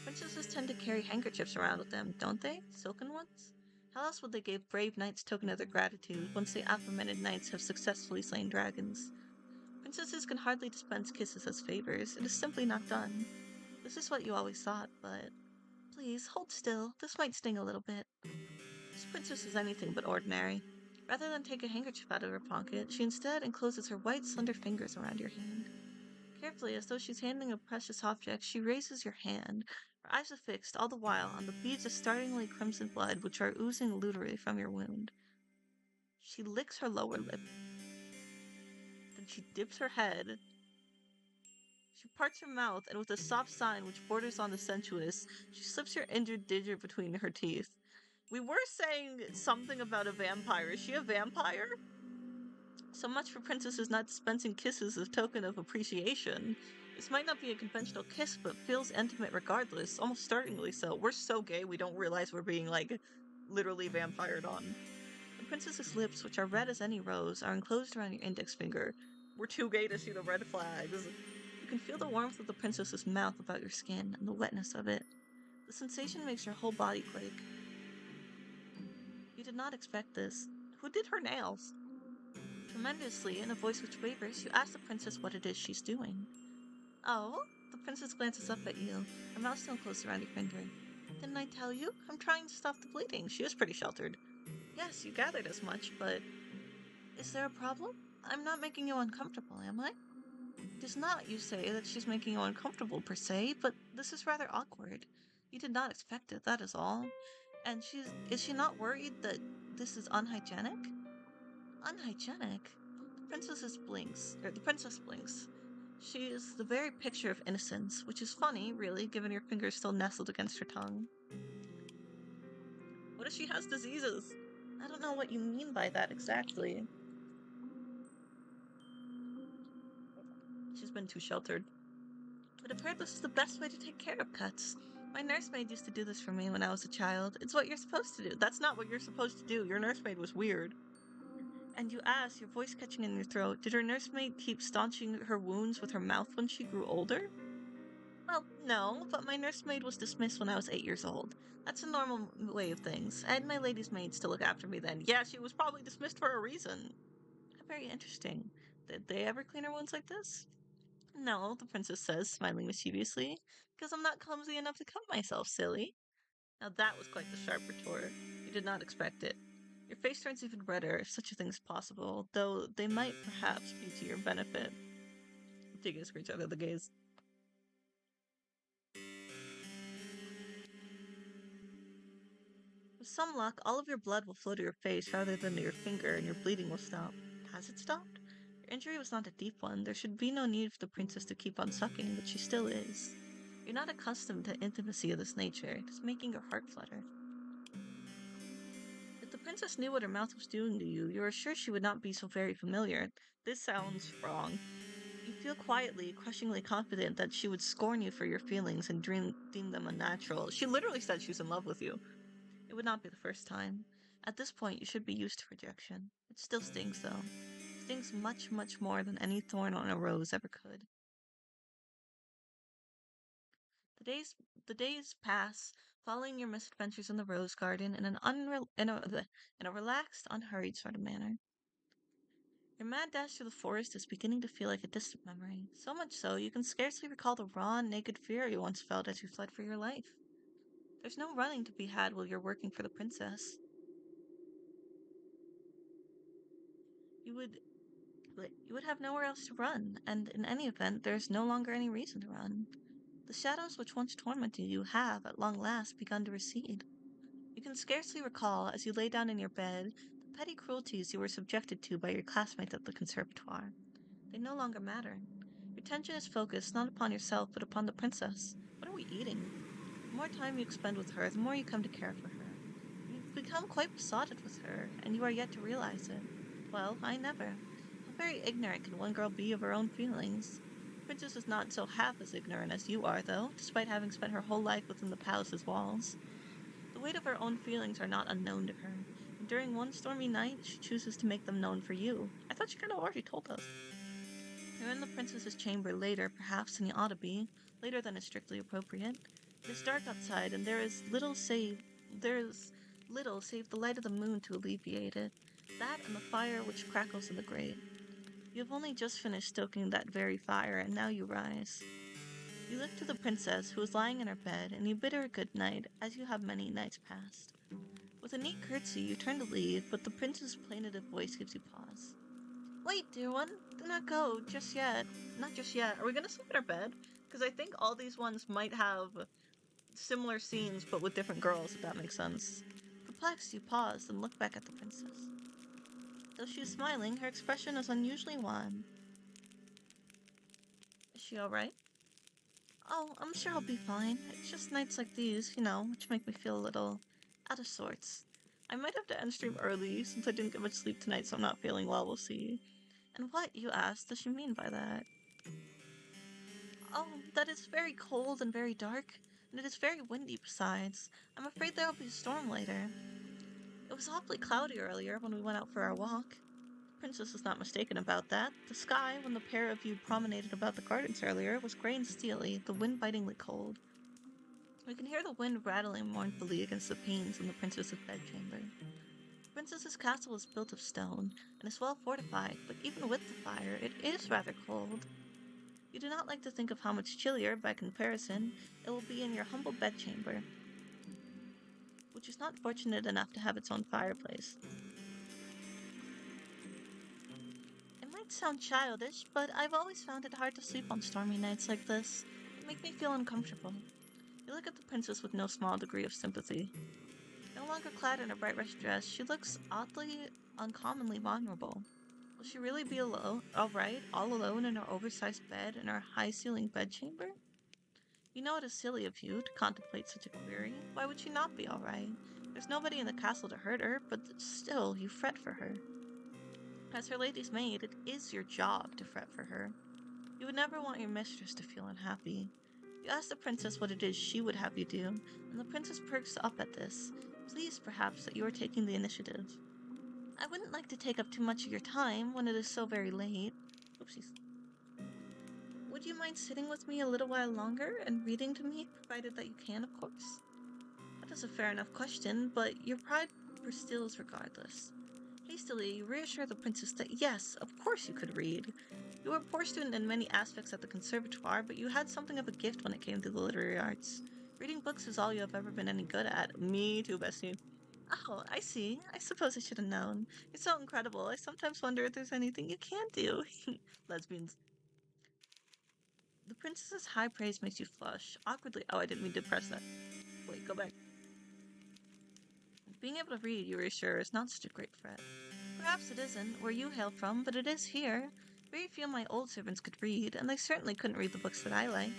Princesses tend to carry handkerchiefs around with them, don't they? Silken ones? How else would they give brave knights token of their gratitude once the aforementioned knights have successfully slain dragons? Princesses can hardly dispense kisses as favors. It is simply not done. This is what you always thought, but... Please, hold still. This might sting a little bit. This princess is anything but ordinary. Rather than take a handkerchief out of her pocket, she instead encloses her white, slender fingers around your hand. Carefully, as though she's handling a precious object, she raises your hand, her eyes are fixed all the while on the beads of startlingly crimson blood which are oozing literally from your wound. She licks her lower lip. Then she dips her head. She parts her mouth, and with a soft sign which borders on the sensuous, she slips her injured digit between her teeth. We were saying something about a vampire. Is she a vampire? So much for princesses not dispensing kisses as token of appreciation. This might not be a conventional kiss, but feels intimate regardless, almost startlingly so. We're so gay we don't realize we're being, like, literally vampired on. The princess's lips, which are red as any rose, are enclosed around your index finger. We're too gay to see the red flags. You can feel the warmth of the princess's mouth about your skin and the wetness of it. The sensation makes your whole body quake. You did not expect this. Who did her nails? Tremendously, in a voice which wavers, you ask the princess what it is she's doing. Oh? The princess glances up at you, her mouth still close around your finger. Didn't I tell you? I'm trying to stop the bleeding. She is pretty sheltered. Yes, you gathered as much, but... Is there a problem? I'm not making you uncomfortable, am I? It is not, you say, that she's making you uncomfortable per se, but this is rather awkward. You did not expect it, that is all. And is she not worried that this is unhygienic? Unhygienic? The princess blinks. She is the very picture of innocence, which is funny, really, given your fingers still nestled against her tongue. What if she has diseases? I don't know what you mean by that exactly. She's been too sheltered. But I've heard this is the best way to take care of cuts. My nursemaid used to do this for me when I was a child. It's what you're supposed to do. That's not what you're supposed to do. Your nursemaid was weird. And you ask, your voice catching in your throat, did her nursemaid keep staunching her wounds with her mouth when she grew older? Well, no, but my nursemaid was dismissed when I was 8 years old. That's a normal way of things. I had my lady's maids to look after me then. Yeah, she was probably dismissed for a reason. Very interesting. Did they ever clean her wounds like this? No, the princess says, smiling mischievously, because I'm not clumsy enough to cut myself, silly. Now that was quite the sharp retort. You did not expect it. Your face turns even redder, if such a thing is possible, though they might perhaps be to your benefit. I'm taking a screenshot of the gaze. With some luck, all of your blood will flow to your face rather than to your finger, and your bleeding will stop. Has it stopped? Your injury was not a deep one. There should be no need for the princess to keep on sucking, but she still is. You're not accustomed to intimacy of this nature. It is making your heart flutter. If the princess knew what her mouth was doing to you, you are sure she would not be so very familiar. This sounds wrong. You feel quietly, crushingly confident that she would scorn you for your feelings and deem them unnatural. She literally said she's in love with you. It would not be the first time. At this point, you should be used to rejection. It still stings, though. It stings much, much more than any thorn on a rose ever could. The days, the days pass, following your misadventures in the rose garden in in a relaxed, unhurried sort of manner. Your mad dash through the forest is beginning to feel like a distant memory, so much so you can scarcely recall the raw, naked fear you once felt as you fled for your life. There's no running to be had while you're working for the princess. You would you would have nowhere else to run, and in any event, there is no longer any reason to run. The shadows which once tormented you have, at long last, begun to recede. You can scarcely recall, as you lay down in your bed, the petty cruelties you were subjected to by your classmates at the conservatoire. They no longer matter. Your attention is focused not upon yourself, but upon the princess. What are we eating? The more time you expend with her, the more you come to care for her. You've become quite besotted with her, and you are yet to realize it. Well, I never. How very ignorant can one girl be of her own feelings? The princess is not so half as ignorant as you are, though, despite having spent her whole life within the palace's walls. The weight of her own feelings are not unknown to her, and during one stormy night, she chooses to make them known for you. I thought she kind of already told us. You're in the princess's chamber later, perhaps, than you ought to be, later than is strictly appropriate. It is dark outside, and there is little save the light of the moon to alleviate it. That and the fire which crackles in the grate. You have only just finished stoking that very fire, and now you rise. You look to the princess, who is lying in her bed, and you bid her good night, as you have many nights past. With a neat curtsy, you turn to leave, but the prince's plaintive voice gives you pause. Wait, dear one, do not go just yet. Not just yet. Are we gonna sleep in our bed? Because I think all these ones might have similar scenes, but with different girls, if that makes sense. Perplexed, you pause and look back at the princess. Though she is smiling, her expression is unusually wan. Is she alright? Oh, I'm sure I'll be fine. It's just nights like these, which make me feel a little out of sorts. I might have to end stream early since I didn't get much sleep tonight, so I'm not feeling well. We'll see. And what, you ask, does she mean by that? Oh, that is very cold and very dark, and it is very windy besides. I'm afraid there'll be a storm later. It was awfully cloudy earlier when we went out for our walk. The princess was not mistaken about that. The sky, when the pair of you promenaded about the gardens earlier, was grey and steely, the wind bitingly cold. We can hear the wind rattling mournfully against the panes in the princess's bedchamber. The princess's castle is built of stone, and is well fortified, but even with the fire, it is rather cold. You do not like to think of how much chillier, by comparison, it will be in your humble bedchamber, which is not fortunate enough to have its own fireplace. It might sound childish, but I've always found it hard to sleep on stormy nights like this. It makes me feel uncomfortable. You look at the princess with no small degree of sympathy. No longer clad in a bright red dress, she looks uncommonly vulnerable. Will she really be alright, all alone in her oversized bed in her high-ceilinged bedchamber? You know it is silly of you to contemplate such a query. Why would she not be alright? There's nobody in the castle to hurt her, but still, you fret for her. As her lady's maid, it is your job to fret for her. You would never want your mistress to feel unhappy. You ask the princess what it is she would have you do, and the princess perks up at this, pleased perhaps that you are taking the initiative. I wouldn't like to take up too much of your time when it is so very late. Oopsies. Would you mind sitting with me a little while longer and reading to me, provided that you can, of course? That is a fair enough question, but your pride perstills regardless. Hastily, you reassure the princess that yes, of course you could read. You were a poor student in many aspects at the conservatoire, but you had something of a gift when it came to the literary arts. Reading books is all you have ever been any good at. Me too, bestie. Oh, I see. I suppose I should have known. You're so incredible. I sometimes wonder if there's anything you can do. Lesbians. The princess's high praise makes you flush. Awkwardly. Oh, I didn't mean to press that. Wait, go back. Being able to read, you are sure, is not such a great threat. Perhaps it isn't where you hail from, but it is here. Very few of my old servants could read, and they certainly couldn't read the books that I like.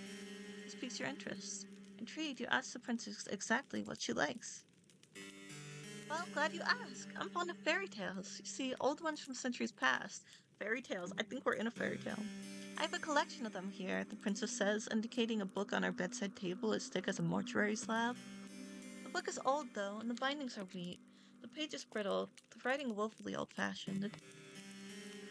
This piques your interest. Intrigued, you ask the princess exactly what she likes. Well, glad you asked. I'm fond of fairy tales. You see, old ones from centuries past. Fairy tales. I think we're in a fairy tale. I have a collection of them here, the princess says, indicating a book on our bedside table as thick as a mortuary slab. The book is old, though, and the bindings are weak. The page is brittle, the writing woefully old-fashioned.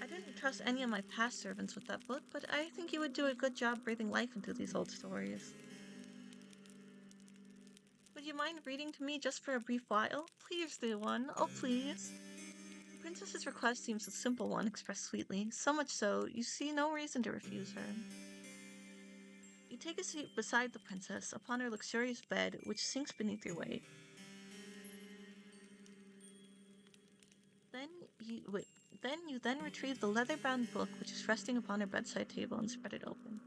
I didn't trust any of my past servants with that book, but I think you would do a good job breathing life into these old stories. Would you mind reading to me just for a brief while? Please do one. Oh, please. The princess's request seems a simple one, expressed sweetly, so much so you see no reason to refuse her. You take a seat beside the princess upon her luxurious bed, which sinks beneath your weight. Then you retrieve the leather-bound book which is resting upon her bedside table and spread it open.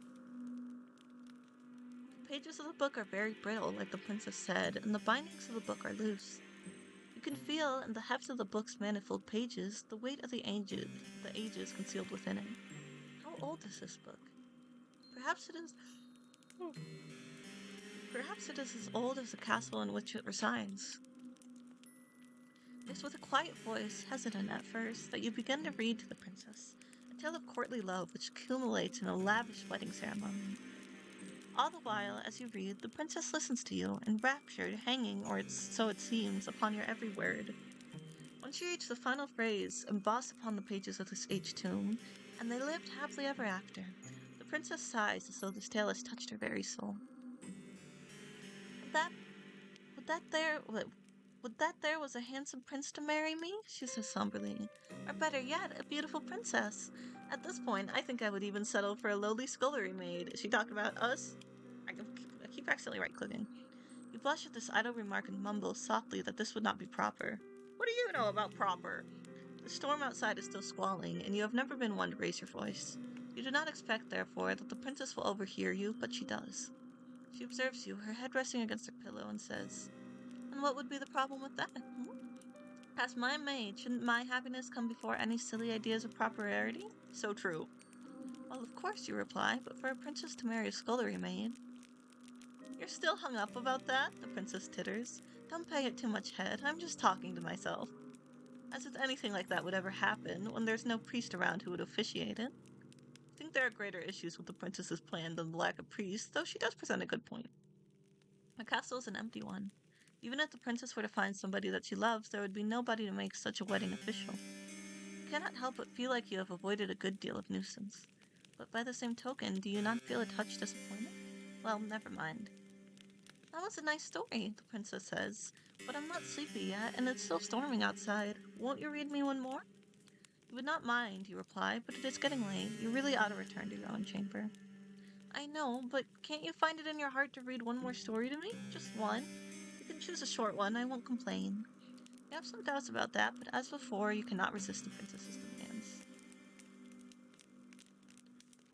The pages of the book are very brittle, like the princess said, and the bindings of the book are loose. You can feel, in the heft of the book's manifold pages, the weight of the ages concealed within it. How old is this book? Perhaps it is as old as the castle in which it resides. It's with a quiet voice, hesitant at first, that you begin to read to the princess, a tale of courtly love which culminates in a lavish wedding ceremony. All the while, as you read, the princess listens to you, enraptured, hanging, so it seems, upon your every word. Once you reach the final phrase, embossed upon the pages of this aged tomb, and they lived happily ever after, the princess sighs as though this tale has touched her very soul. Would that there was a handsome prince to marry me? She says somberly. Or better yet, a beautiful princess. At this point, I think I would even settle for a lowly scullery maid. Is she talking about us? I keep accidentally right-clicking. You blush at this idle remark and mumble softly that this would not be proper. What do you know about proper? The storm outside is still squalling, and you have never been one to raise your voice. You do not expect, therefore, that the princess will overhear you, but she does. She observes you, her head resting against her pillow, and says, "And what would be the problem with that? As my maid, shouldn't my happiness come before any silly ideas of propriety? So true." Well, of course, you reply, but for a princess to marry a scullery maid. You're still hung up about that? The princess titters. Don't pay it too much head, I'm just talking to myself. As if anything like that would ever happen, when there's no priest around who would officiate it. I think there are greater issues with the princess's plan than the lack of priests, though she does present a good point. Her castle is an empty one. Even if the princess were to find somebody that she loves, there would be nobody to make such a wedding official. You cannot help but feel like you have avoided a good deal of nuisance. But by the same token, do you not feel a touch disappointed? Well, never mind. That was a nice story, the princess says, but I'm not sleepy yet, and it's still storming outside. Won't you read me one more? You would not mind, you reply, but it is getting late. You really ought to return to your own chamber. I know, but can't you find it in your heart to read one more story to me? Just one? You can choose a short one, I won't complain. You have some doubts about that, but as before, you cannot resist the princess's demands.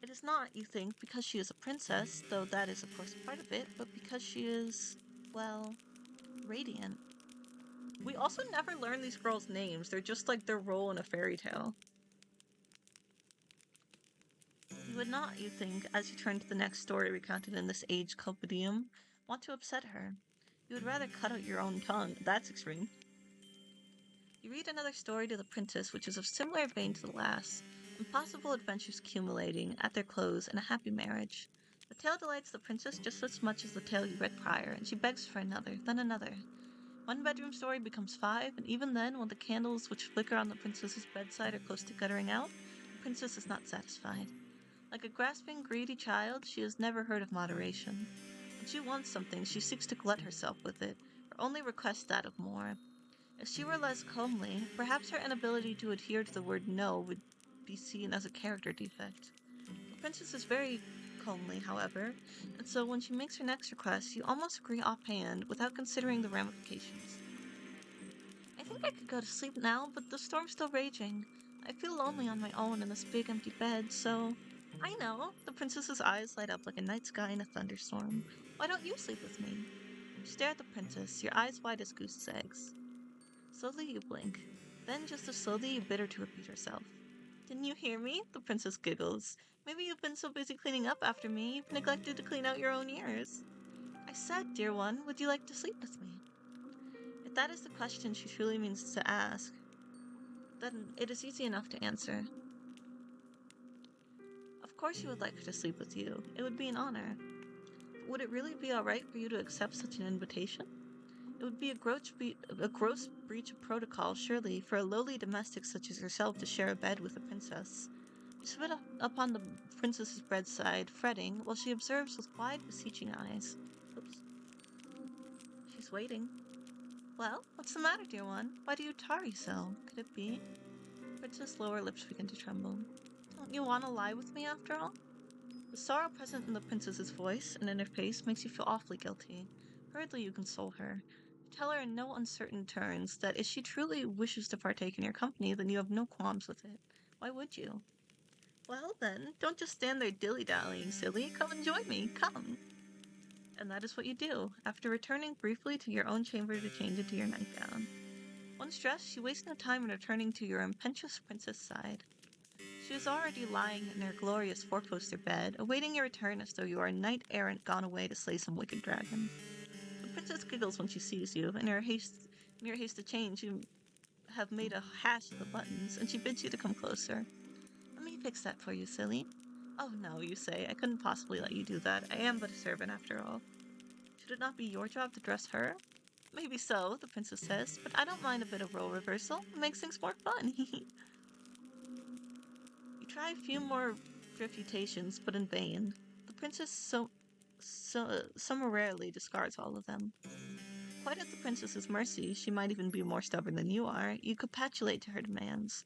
It is not, you think, because she is a princess, though that is of course part of it, but because she is, well, radiant. We also never learn these girls' names, they're just like their role in a fairy tale. You would not, you think, as you turn to the next story recounted in this aged compendium, want to upset her. You would rather cut out your own tongue. That's extreme. You read another story to the princess which is of similar vein to the last, impossible adventures accumulating, at their close, in a happy marriage. The tale delights the princess just as much as the tale you read prior, and she begs for another, then another. One bedroom story becomes 5, and even then, when the candles which flicker on the princess's bedside are close to guttering out, the princess is not satisfied. Like a grasping, greedy child, she has never heard of moderation. When she wants something, she seeks to glut herself with it, or only requests that of more. If she were less comely, perhaps her inability to adhere to the word no would be seen as a character defect. The princess is very comely, however, and so when she makes her next request, you almost agree offhand without considering the ramifications. I think I could go to sleep now, but the storm's still raging. I feel lonely on my own in this big empty bed, so... I know. The princess's eyes light up like a night sky in a thunderstorm. Why don't you sleep with me? You stare at the princess, your eyes wide as goose eggs. Slowly you blink. Then, just as slowly, you bid her to repeat herself. Didn't you hear me? The princess giggles. Maybe you've been so busy cleaning up after me, you've neglected to clean out your own ears. I said, dear one, would you like to sleep with me? If that is the question she truly means to ask, then it is easy enough to answer. Of course you would like her to sleep with you. It would be an honor. But would it really be all right for you to accept such an invitation? It would be a gross breach of protocol, surely, for a lowly domestic such as yourself to share a bed with a princess. You sit upon the princess's bedside, fretting, while she observes with wide, beseeching eyes. Oops. She's waiting. Well, what's the matter, dear one? Why do you tarry so? Could it be? Princess' lower lips begin to tremble. Don't you want to lie with me after all? The sorrow present in the princess's voice and in her face makes you feel awfully guilty. Hurriedly you console her. You tell her in no uncertain terms that if she truly wishes to partake in your company, then you have no qualms with it. Why would you? Well, then, don't just stand there dilly-dallying, silly. Come and join me. Come. And that is what you do, after returning briefly to your own chamber to change into your nightgown. Once dressed, you waste no time in returning to your impetuous princess' side. She is already lying in her glorious four-poster bed, awaiting your return as though you are a knight-errant gone away to slay some wicked dragon. The princess giggles when she sees you, in your haste to change, you have made a hash of the buttons, and she bids you to come closer. Let me fix that for you, silly. Oh no, you say, I couldn't possibly let you do that. I am but a servant after all. Should it not be your job to dress her? Maybe so, the princess says, but I don't mind a bit of role reversal. It makes things more fun. You try a few more refutations, but in vain. The princess summarily discards all of them. Quite at the princess's mercy, she might even be more stubborn than you are, you capitulate to her demands.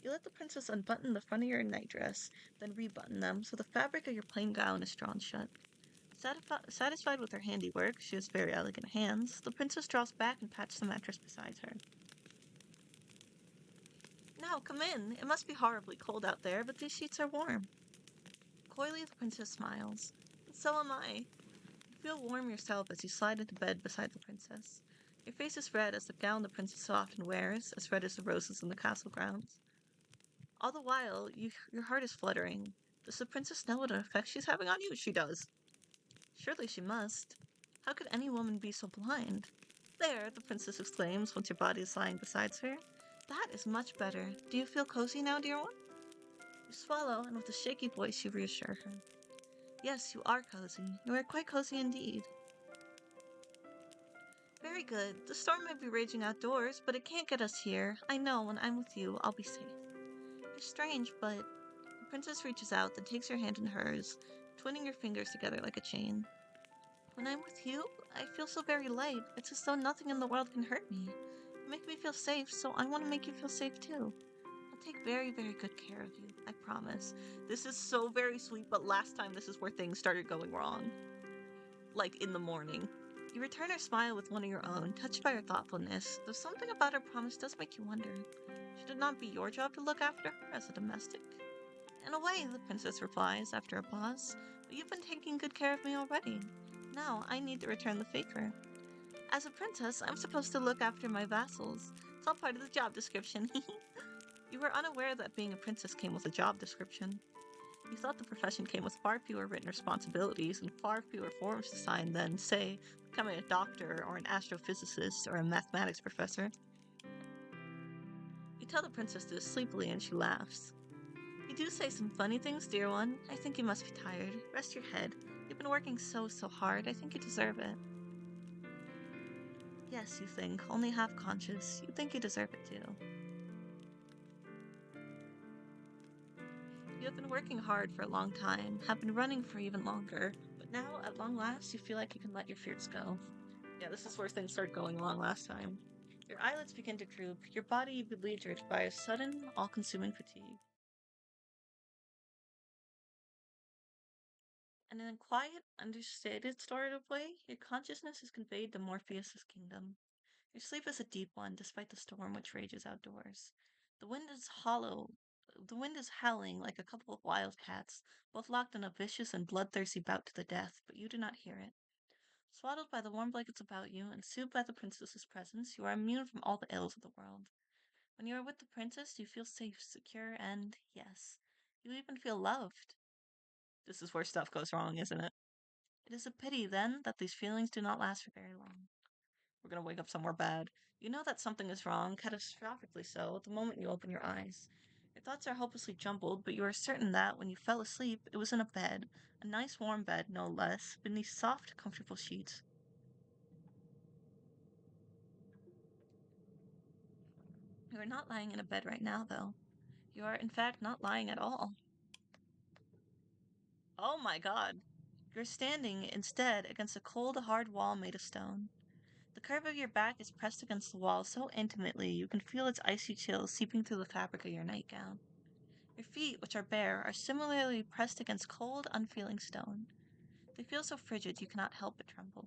You let the princess unbutton the front of your nightdress, then rebutton them so the fabric of your plain gown is drawn shut. Satisfied with her handiwork, she has very elegant hands, the princess draws back and pats the mattress beside her. Now, come in. It must be horribly cold out there, but these sheets are warm. Coyly, the princess smiles. And so am I. You feel warm yourself as you slide into bed beside the princess. Your face is red as the gown the princess so often wears, as red as the roses in the castle grounds. All the while, your heart is fluttering. Does the princess know what an effect she's having on you? She does. Surely she must. How could any woman be so blind? There, the princess exclaims once your body is lying beside her. That is much better. Do you feel cozy now, dear one? You swallow, and with a shaky voice you reassure her. Yes, you are cozy. You are quite cozy indeed. Very good. The storm may be raging outdoors, but it can't get us here. I know when I'm with you, I'll be safe. It's strange, but the princess reaches out, then takes your hand in hers, twinning your fingers together like a chain. When I'm with you, I feel so very light. It's as though nothing in the world can hurt me. You make me feel safe, so I want to make you feel safe too. I'll take very, very good care of you. I promise. This is so very sweet, but last time this is where things started going wrong. Like in the morning. You return her smile with one of your own, touched by her thoughtfulness, though something about her promise does make you wonder. Should it not be your job to look after her as a domestic? In a way, the princess replies after a pause, but you've been taking good care of me already. Now I need to return the favor. As a princess, I'm supposed to look after my vassals. It's all part of the job description. You were unaware that being a princess came with a job description. You thought the profession came with far fewer written responsibilities and far fewer forms to sign than, say, becoming a doctor or an astrophysicist or a mathematics professor. You tell the princess this sleepily and she laughs. You do say some funny things, dear one. I think you must be tired. Rest your head. You've been working so hard. I think you deserve it. Yes, you think, only half conscious. You think you deserve it too. You have been working hard for a long time, have been running for even longer, but now, at long last, you feel like you can let your fears go. Yeah, this is where things started going wrong last time. Your eyelids begin to droop, your body beleaguered by a sudden, all-consuming fatigue. And in a quiet, understated sort of way, your consciousness is conveyed to Morpheus's kingdom. Your sleep is a deep one, despite the storm which rages outdoors. The wind is hollow. The wind is howling like a couple of wildcats, both locked in a vicious and bloodthirsty bout to the death, but you do not hear it. Swaddled by the warm blankets about you and soothed by the princess's presence, you are immune from all the ills of the world. When you are with the princess, you feel safe, secure, and, yes, you even feel loved. This is where stuff goes wrong, isn't it? It is a pity, then, that these feelings do not last for very long. We're gonna wake up somewhere bad. You know that something is wrong, catastrophically so, the moment you open your eyes. Your thoughts are hopelessly jumbled, but you are certain that, when you fell asleep, it was in a bed, a nice warm bed, no less, beneath soft, comfortable sheets. You are not lying in a bed right now, though. You are, in fact, not lying at all. Oh my god. You're standing, instead, against a cold, hard wall made of stone. The curve of your back is pressed against the wall so intimately you can feel its icy chill seeping through the fabric of your nightgown. Your feet, which are bare, are similarly pressed against cold, unfeeling stone. They feel so frigid you cannot help but tremble.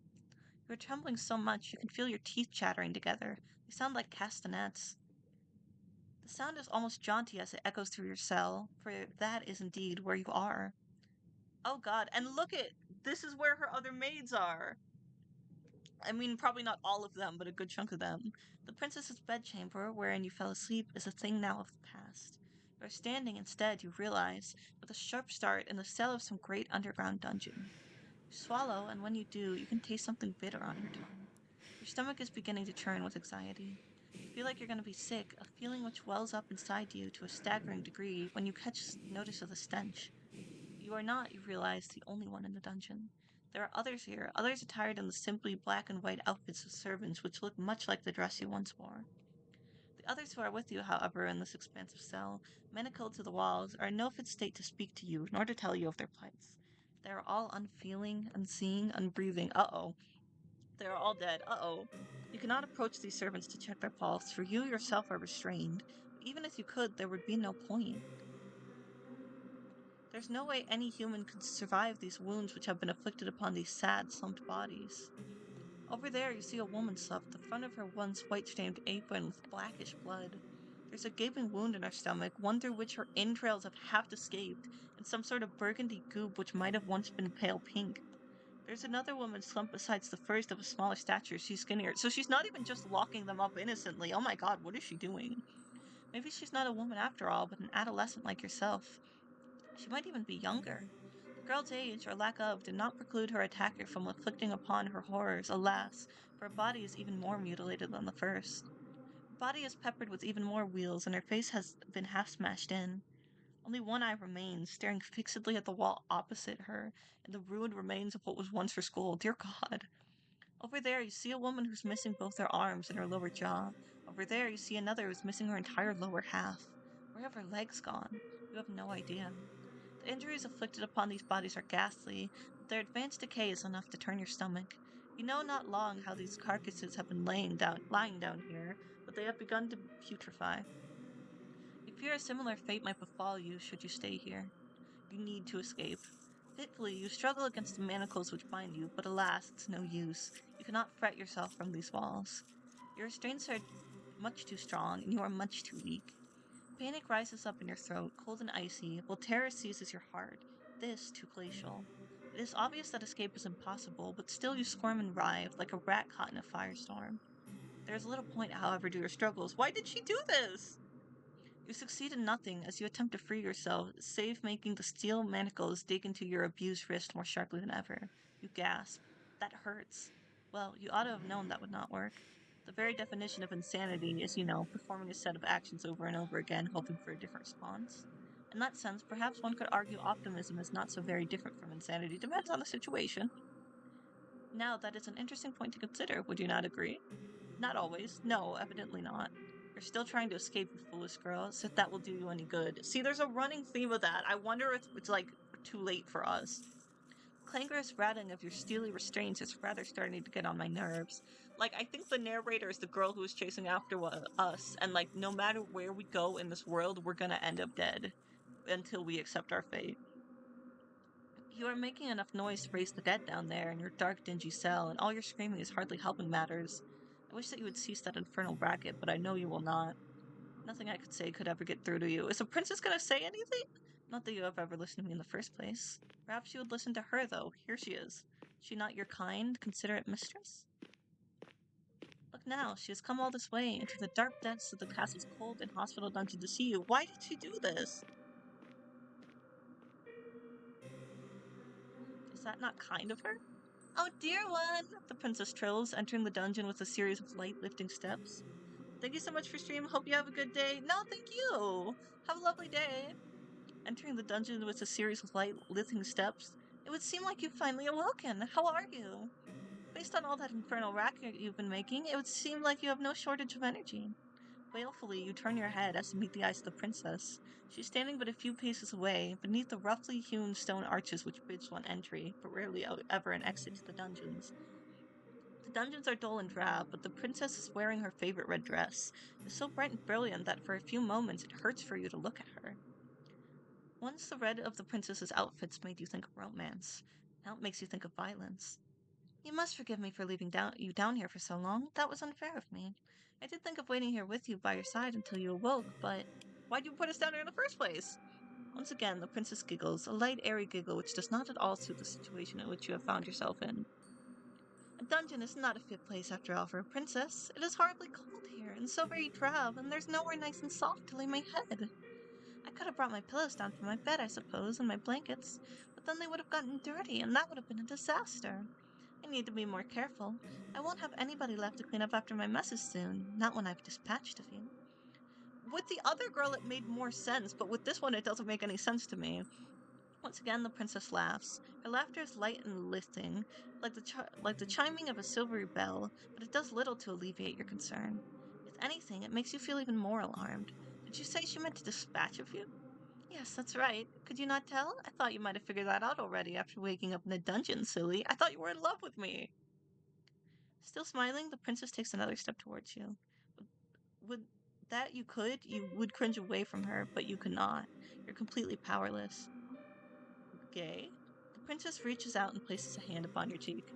You are trembling so much you can feel your teeth chattering together. They sound like castanets. The sound is almost jaunty as it echoes through your cell, for that is indeed where you are. Oh god, and look at this is where her other maids are. I mean, probably not all of them, but a good chunk of them. The princess's bedchamber, wherein you fell asleep, is a thing now of the past. You are standing instead, you realize, with a sharp start, in the cell of some great underground dungeon. You swallow, and when you do, you can taste something bitter on your tongue. Your stomach is beginning to churn with anxiety. You feel like you're going to be sick, a feeling which wells up inside you to a staggering degree when you catch notice of the stench. You are not, you realize, the only one in the dungeon. There are others here, others attired in the simply black and white outfits of servants which look much like the dress you once wore. The others who are with you, however, in this expansive cell, manacled to the walls, are in no fit state to speak to you, nor to tell you of their plights. They are all unfeeling, unseeing, unbreathing. Uh-oh. They are all dead. Uh-oh. You cannot approach these servants to check their pulse, for you yourself are restrained. But even if you could, there would be no point. There's no way any human could survive these wounds which have been inflicted upon these sad, slumped bodies. Over there you see a woman slumped, the front of her once white-stained apron with blackish blood. There's a gaping wound in her stomach, one through which her entrails have half escaped, and some sort of burgundy goop which might have once been pale pink. There's another woman slumped besides the first of a smaller stature. She's skinnier. So she's not even just locking them up innocently. Oh my god, what is she doing? Maybe she's not a woman after all, but an adolescent like yourself. She might even be younger. The girl's age, or lack of, did not preclude her attacker from inflicting upon her horrors, alas, for her body is even more mutilated than the first. Her body is peppered with even more wheals, and her face has been half smashed in. Only one eye remains, staring fixedly at the wall opposite her, in the ruined remains of what was once her skull. Dear God! Over there you see a woman who's missing both her arms and her lower jaw. Over there you see another who's missing her entire lower half. Where have her legs gone? You have no idea. The injuries afflicted upon these bodies are ghastly, but their advanced decay is enough to turn your stomach. You know not long how these carcasses have been lying down here, but they have begun to putrefy. You fear a similar fate might befall you should you stay here. You need to escape. Fitfully, you struggle against the manacles which bind you, but alas, it's no use. You cannot fret yourself from these walls. Your restraints are much too strong, and you are much too weak. Panic rises up in your throat, cold and icy, while terror seizes your heart. This too glacial. It is obvious that escape is impossible, but still you squirm and writhe, like a rat caught in a firestorm. There is little point, however, to your struggles. Why did she do this? You succeed in nothing as you attempt to free yourself, save making the steel manacles dig into your abused wrist more sharply than ever. You gasp. That hurts. Well, you ought to have known that would not work. The very definition of insanity is, performing a set of actions over and over again, hoping for a different response. In that sense, perhaps one could argue optimism is not so very different from insanity. Depends on the situation. Now, that is an interesting point to consider, would you not agree? Not always. No, evidently not. You're still trying to escape, you foolish girl, as if that will do you any good. See, there's a running theme of that. I wonder if it's like too late for us. Clangorous rattling of your steely restraints is rather starting to get on my nerves. Like, I think the narrator is the girl who is chasing after us, and like, no matter where we go in this world, we're gonna end up dead until we accept our fate. You are making enough noise to raise the dead down there in your dark, dingy cell, and all your screaming is hardly helping matters. I wish that you would cease that infernal racket, but I know you will not. Nothing I could say could ever get through to you. Is the princess gonna say anything? Not that you have ever listened to me in the first place. Perhaps you would listen to her, though. Here she is. She not your kind, considerate mistress? Look now, she has come all this way into the dark depths of the castle's cold and hospital dungeon to see you. Why did she do this? Is that not kind of her? Oh, dear one, the princess trills, entering the dungeon with a series of light lifting steps. Thank you so much for stream. Hope you have a good day. No, thank you. Have a lovely day. Entering the dungeon with a series of light lifting steps. It would seem like you've finally awoken. How are you? Based on all that infernal racket you've been making, it would seem like you have no shortage of energy. Balefully, you turn your head as to meet the eyes of the princess. She's standing but a few paces away, beneath the roughly hewn stone arches which bridge one entry, but rarely ever an exit to the dungeons. The dungeons are dull and drab, but the princess is wearing her favorite red dress. It's so bright and brilliant that for a few moments it hurts for you to look at her. Once the red of the princess's outfits made you think of romance. Now it makes you think of violence. You must forgive me for leaving you down here for so long. That was unfair of me. I did think of waiting here with you by your side until you awoke, but why'd you put us down here in the first place? Once again, the princess giggles, a light, airy giggle which does not at all suit the situation in which you have found yourself in. A dungeon is not a fit place, after all, for a princess. It is horribly cold here, and so very drab, and there's nowhere nice and soft to lay my head. I could have brought my pillows down from my bed, I suppose, and my blankets, but then they would have gotten dirty, and that would have been a disaster. I need to be more careful. I won't have anybody left to clean up after my messes soon, not when I've dispatched a few. With the other girl, it made more sense, but with this one, it doesn't make any sense to me. Once again, the princess laughs. Her laughter is light and lifting, like the chiming of a silvery bell, but it does little to alleviate your concern. If anything, it makes you feel even more alarmed. Did you say she meant to dispatch of you? Yes, that's right. Could you not tell? I thought you might have figured that out already after waking up in the dungeon, silly. I thought you were in love with me. Still smiling, the princess takes another step towards you. Would that you would cringe away from her, but you could not. You're completely powerless. Gay? The princess reaches out and places a hand upon your cheek.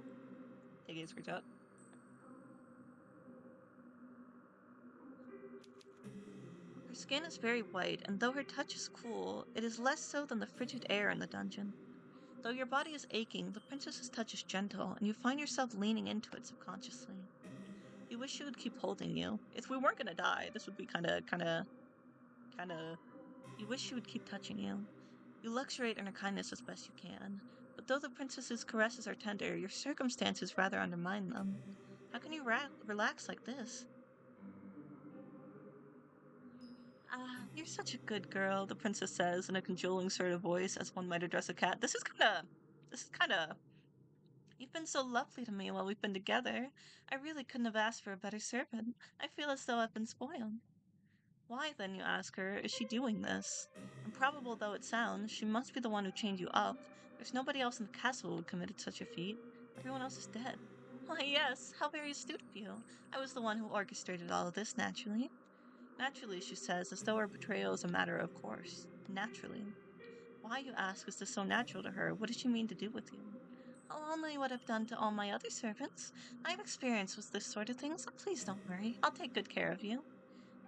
Hey, gaze, reach out. Her skin is very white, and though her touch is cool, it is less so than the frigid air in the dungeon. Though your body is aching, the princess's touch is gentle, and you find yourself leaning into it subconsciously. You wish she would keep holding you. If we weren't gonna die, this would be kinda. You wish she would keep touching you. You luxuriate in her kindness as best you can, but though the princess's caresses are tender, your circumstances rather undermine them. How can you relax like this? Ah, you're such a good girl, the princess says in a cajoling sort of voice, as one might address a cat. This is kinda. You've been so lovely to me while we've been together. I really couldn't have asked for a better servant. I feel as though I've been spoiled. Why, then, you ask her, is she doing this? Improbable though it sounds, she must be the one who chained you up. There's nobody else in the castle who committed such a feat. Everyone else is dead. Why, yes, how very astute of you. I was the one who orchestrated all of this, naturally. Naturally, she says, as though her betrayal is a matter of course. Naturally. Why, you ask, is this so natural to her? What does she mean to do with you? Oh, only what I've done to all my other servants. I have experience with this sort of thing, so please don't worry. I'll take good care of you.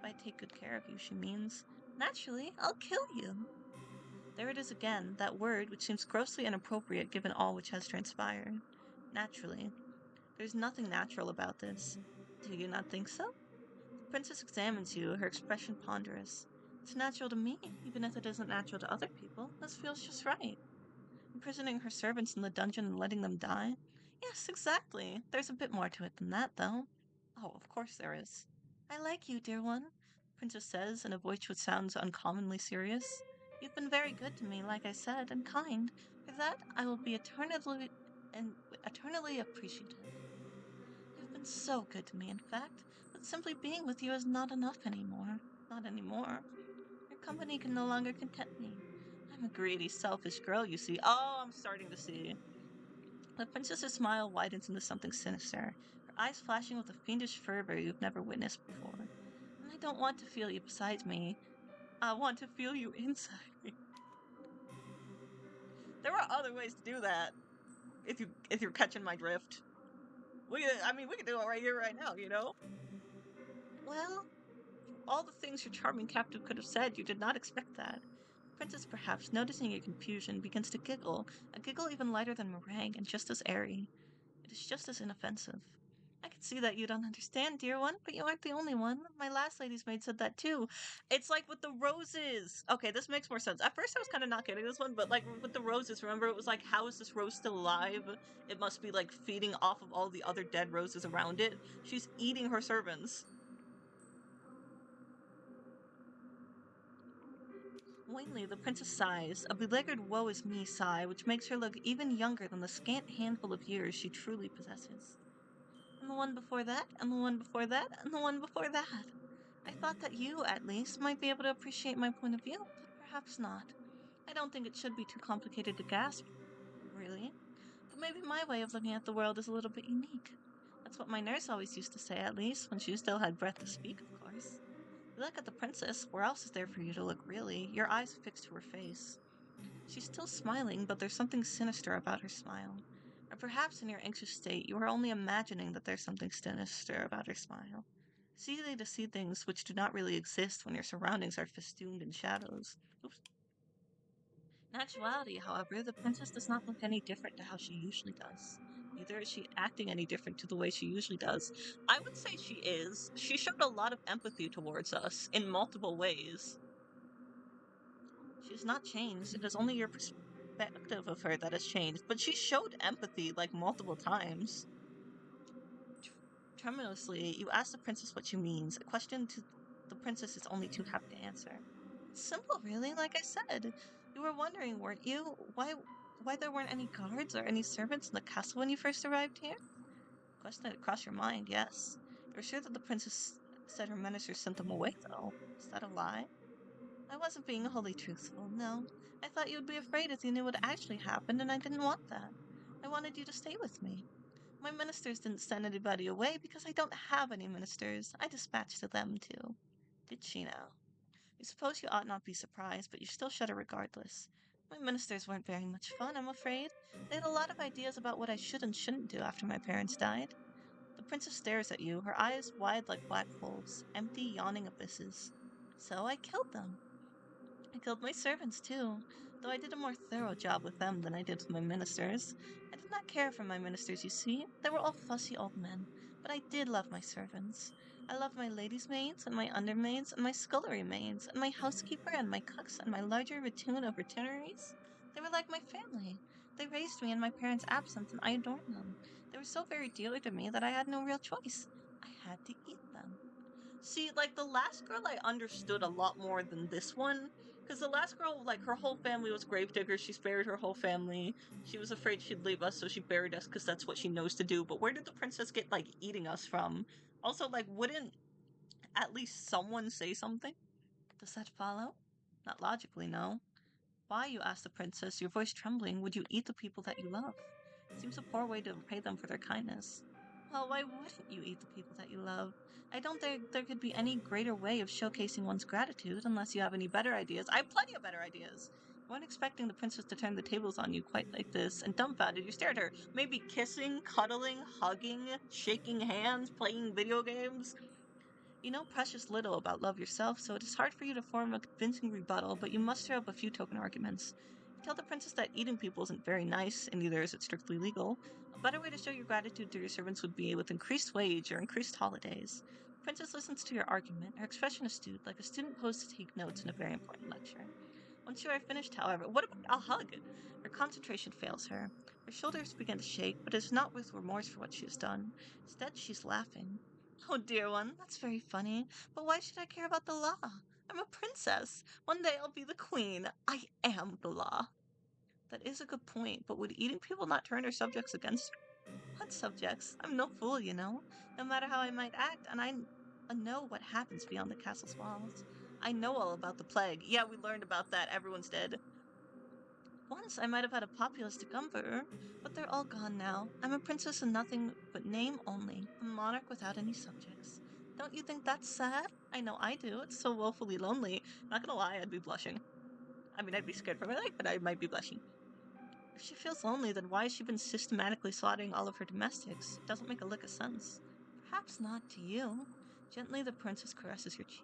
By take good care of you, she means, naturally, I'll kill you. There it is again, that word which seems grossly inappropriate given all which has transpired. Naturally. There's nothing natural about this. Do you not think so? The princess examines you, her expression ponderous. It's natural to me, even if it isn't natural to other people. This feels just right. Imprisoning her servants in the dungeon and letting them die? Yes, exactly. There's a bit more to it than that, though. Oh, of course there is. I like you, dear one, Princess says in a voice which sounds uncommonly serious. You've been very good to me, like I said, and kind. For that I will be eternally appreciative. You've been so good to me, in fact, that simply being with you is not enough anymore. Not anymore. Your company can no longer content me. I'm a greedy, selfish girl, you see. Oh, I'm starting to see. The princess's smile widens into something sinister, her eyes flashing with a fiendish fervor you've never witnessed before. And I don't want to feel you beside me. I want to feel you inside me. There are other ways to do that. If you're catching my drift, we could do it right here, right now. Well, all the things your charming captive could have said, you did not expect that. Princess, perhaps, noticing your confusion, begins to giggle, a giggle even lighter than meringue and just as airy. It is just as inoffensive. I can see that you don't understand, dear one, but you aren't the only one. My last lady's maid said that too. It's like with the roses. Okay, this makes more sense. At first, I was kind of not getting this one, but like with the roses, remember it was like, how is this rose still alive? It must be like feeding off of all the other dead roses around it. She's eating her servants. Wanly, the princess sighs, a beleaguered woe is me sigh, which makes her look even younger than the scant handful of years she truly possesses. And the one before that, and the one before that, and the one before that. I thought that you, at least, might be able to appreciate my point of view, but perhaps not. I don't think it should be too complicated to grasp, really. But maybe my way of looking at the world is a little bit unique. That's what my nurse always used to say, at least, when she still had breath to speak, of course. You look at the princess, where else is there for you to look, really? Your eyes fixed to her face. She's still smiling, but there's something sinister about her smile. Or perhaps in your anxious state, you are only imagining that there's something sinister about her smile. It's easy to see things which do not really exist when your surroundings are festooned in shadows. Oops. In actuality, however, the princess does not look any different to how she usually does. Neither is she acting any different to the way she usually does. I would say she is. She showed a lot of empathy towards us in multiple ways. She has not changed. It is only your perspective of her that has changed. But she showed empathy like multiple times. Tremulously, you ask the princess what she means, a question to the princess is only too happy to answer. It's simple, really, like I said. You were wondering, weren't you, why there weren't any guards or any servants in the castle when you first arrived here? Question that crossed your mind, yes. You're sure that the princess said her ministers sent them away, though. Is that a lie? I wasn't being wholly truthful, no. I thought you would be afraid as you knew what actually happened, and I didn't want that. I wanted you to stay with me. My ministers didn't send anybody away because I don't have any ministers. I dispatched to them, too. Did she now? I suppose you ought not be surprised, but you still shudder regardless. My ministers weren't very much fun, I'm afraid. They had a lot of ideas about what I should and shouldn't do after my parents died. The princess stares at you, her eyes wide like black holes, empty, yawning abysses. So I killed them. I killed my servants too, though I did a more thorough job with them than I did with my ministers. I did not care for my ministers, you see. They were all fussy old men, but I did love my servants. I loved my ladies' maids, and my undermaids, and my scullery maids, and my housekeeper, and my cooks, and my larger ratoon of returneries. They were like my family. They raised me in my parents' absence, and I adored them. They were so very dear to me that I had no real choice. I had to eat them. See, like the last girl, I understood a lot more than this one. Because the last girl, like her whole family was gravediggers. She spared her whole family. She was afraid she'd leave us, so she buried us because that's what she knows to do. But where did the princess get like eating us from? Also, like, wouldn't at least someone say something? Does that follow? Not logically, no. Why, you ask the princess, your voice trembling, would you eat the people that you love? Seems a poor way to repay them for their kindness. Well, why wouldn't you eat the people that you love? I don't think there could be any greater way of showcasing one's gratitude unless you have any better ideas. I have plenty of better ideas. You weren't expecting the princess to turn the tables on you quite like this, and dumbfounded, you stare at her. Maybe kissing, cuddling, hugging, shaking hands, playing video games. You know precious little about love yourself, so it is hard for you to form a convincing rebuttal, but you muster up a few token arguments. You tell the princess that eating people isn't very nice, and neither is it strictly legal. A better way to show your gratitude to your servants would be with increased wage or increased holidays. The princess listens to your argument, her expression astute, like a student posed to take notes in a very important lecture. Once you are finished, however, what about a hug? Her concentration fails her. Her shoulders begin to shake, but it is not with remorse for what she has done. Instead, she's laughing. Oh, dear one, that's very funny. But why should I care about the law? I'm a princess. One day I'll be the queen. I am the law. That is a good point, but would eating people not turn her subjects against her? What subjects? I'm no fool, you know. No matter how I might act, and I know what happens beyond the castle's walls. I know all about the plague. Yeah, we learned about that. Everyone's dead. Once I might have had a populistic emperor, but they're all gone now. I'm a princess in nothing but name only, a monarch without any subjects. Don't you think that's sad? I know I do. It's so woefully lonely. Not gonna lie, I'd be blushing. I mean, I'd be scared for my life, but I might be blushing. If she feels lonely, then why has she been systematically slaughtering all of her domestics? It doesn't make a lick of sense. Perhaps not to you. Gently, the princess caresses your cheek.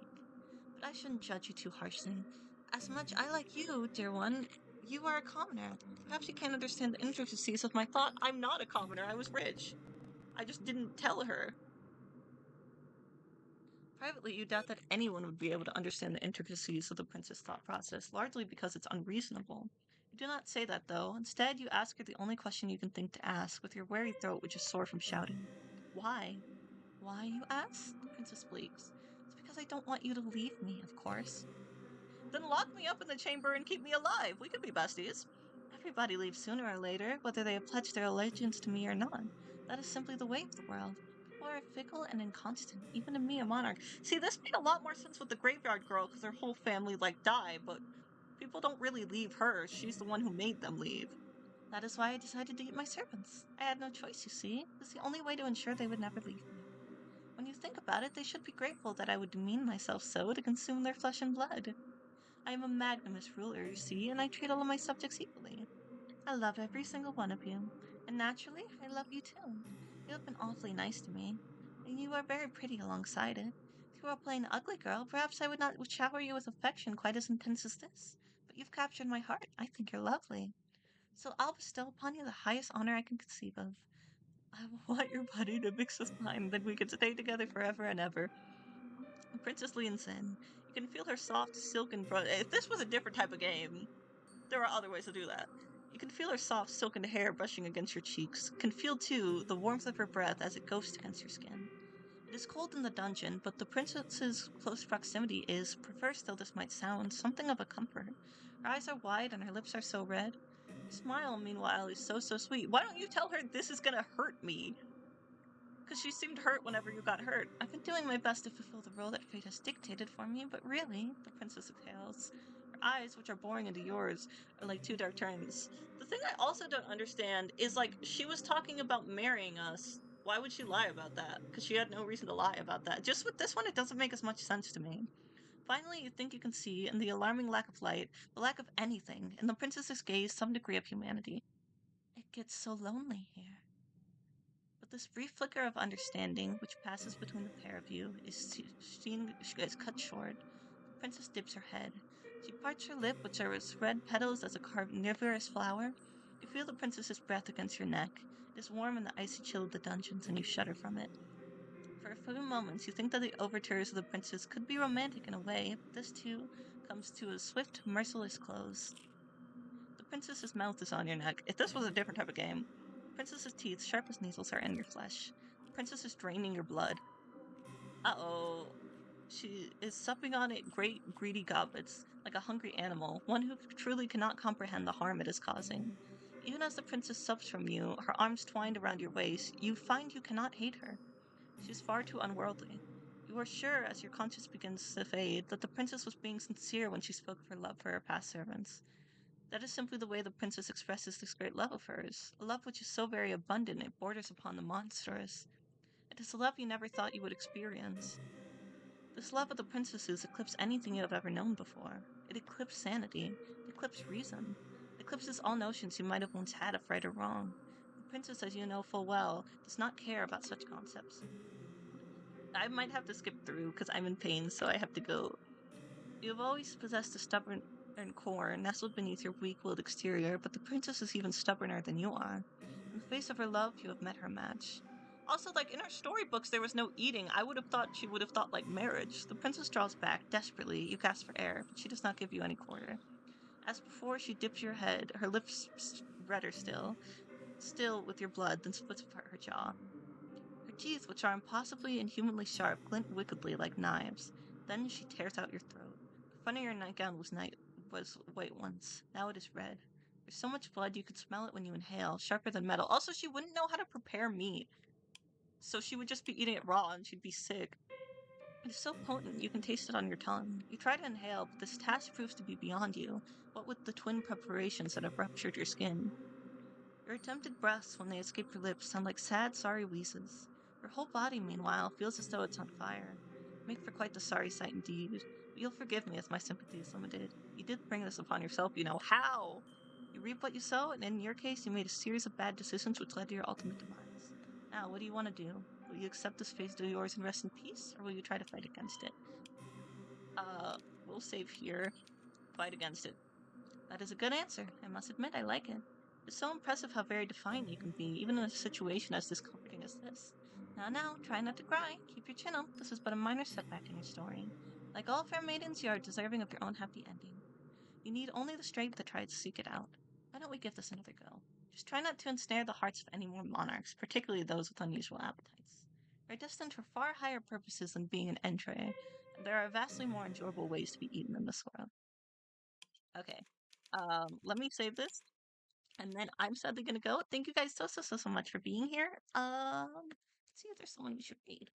But I shouldn't judge you too harshly. As much I like you, dear one, you are a commoner. Perhaps you can't understand the intricacies of my thought. I'm not a commoner. I was rich. I just didn't tell her. Privately, you doubt that anyone would be able to understand the intricacies of the prince's thought process, largely because it's unreasonable. You do not say that, though. Instead, you ask her the only question you can think to ask, with your weary throat which is sore from shouting. Why? Why, you ask? The princess bleats. It's because I don't want you to leave me, of course. Then lock me up in the chamber and keep me alive. We could be besties. Everybody leaves sooner or later, whether they have pledged their allegiance to me or not. That is simply the way of the world. People are fickle and inconstant, even to me, a monarch. See, this made a lot more sense with the graveyard girl, because her whole family, died, but people don't really leave her. She's the one who made them leave. That is why I decided to eat my servants. I had no choice, you see. It's the only way to ensure they would never leave me. When you think about it, they should be grateful that I would demean myself so to consume their flesh and blood. I am a magnanimous ruler, you see, and I treat all of my subjects equally. I love every single one of you, and naturally, I love you too. You have been awfully nice to me, and you are very pretty alongside it. If you were a plain ugly girl, perhaps I would not shower you with affection quite as intense as this. But you've captured my heart. I think you're lovely. So I'll bestow upon you the highest honor I can conceive of. I want your body to mix with mine, then we can stay together forever and ever. The princess leans in. You can feel her soft, silken If this was a different type of game, there are other ways to do that. You can feel her soft, silken hair brushing against your cheeks. Can feel, too, the warmth of her breath as it ghosts against your skin. It is cold in the dungeon, but the princess's close proximity is, perverse though this might sound, something of a comfort. Her eyes are wide and her lips are so red. Her smile, meanwhile, is so sweet. Why don't you tell her this is gonna hurt me? Because she seemed hurt whenever you got hurt. I've been doing my best to fulfill the role that fate has dictated for me, but really, the princess exhales. Her eyes, which are boring into yours, are like two dark turns. The thing I also don't understand is, she was talking about marrying us. Why would she lie about that? Because she had no reason to lie about that. Just with this one, it doesn't make as much sense to me. Finally, you think you can see, in the alarming lack of light, the lack of anything, in the princess's gaze, some degree of humanity. It gets so lonely here. But this brief flicker of understanding which passes between the pair of you is cut short. The princess dips her head. She parts her lip, which are as red petals as a carnivorous flower. You feel the princess's breath against your neck. It is warm in the icy chill of the dungeons, and you shudder from it. For a few moments, you think that the overtures of the princess could be romantic in a way, but this too comes to a swift, merciless close. The princess's mouth is on your neck. If this was a different type of game, the princess's teeth, sharp as needles, are in your flesh. The princess is draining your blood. Uh-oh. She is supping on it great, greedy goblets, like a hungry animal, one who truly cannot comprehend the harm it is causing. Even as the princess sups from you, her arms twined around your waist, you find you cannot hate her. She is far too unworldly. You are sure, as your conscience begins to fade, that the princess was being sincere when she spoke of her love for her past servants. That is simply the way the princess expresses this great love of hers, a love which is so very abundant it borders upon the monstrous. It is a love you never thought you would experience. This love of the princess's eclipses anything you have ever known before. It eclipses sanity. It eclipses reason. It eclipses all notions you might have once had of right or wrong. The princess, as you know full well, does not care about such concepts. I might have to skip through because I'm in pain, so I have to go. You have always possessed a stubborn core nestled beneath your weak-willed exterior, but the princess is even stubborner than you are. In the face of her love, you have met her match. Also, in her storybooks, there was no eating. I would have thought she would have thought marriage. The princess draws back desperately. You gasp for air, but she does not give you any quarter. As before, she dips your head, her lips redder still with your blood, then splits apart her jaw. Her teeth, which are impossibly and humanly sharp, glint wickedly like knives. Then she tears out your throat. The front of your nightgown was white once. Now it is red. There's so much blood you could smell it when you inhale, sharper than metal. Also, she wouldn't know how to prepare meat, so she would just be eating it raw and she'd be sick. It is so potent you can taste it on your tongue. You try to inhale, but this task proves to be beyond you. What with the twin preparations that have ruptured your skin? Your attempted breaths, when they escape your lips, sound like sad, sorry wheezes. Your whole body, meanwhile, feels as though it's on fire. Make for quite the sorry sight indeed. But you'll forgive me as my sympathy is limited. You did bring this upon yourself, you know. How? You reap what you sow, and in your case, you made a series of bad decisions which led to your ultimate demise. Now, what do you want to do? Will you accept this fate of yours and rest in peace, or will you try to fight against it? We'll save here. fight against it. That is a good answer. I must admit, I like it. It's so impressive how very defiant you can be, even in a situation as discomforting as this. Now, try not to cry. Keep your chin up. This is but a minor setback in your story. Like all fair maidens, you are deserving of your own happy ending. You need only the strength to try to seek it out. Why don't we give this another go? Just try not to ensnare the hearts of any more monarchs, particularly those with unusual appetites. They're destined for far higher purposes than being an entree, and there are vastly more enjoyable ways to be eaten in this world. Okay. Let me save this, and then I'm sadly gonna go. Thank you guys so much for being here. Let's see if there's someone we should read.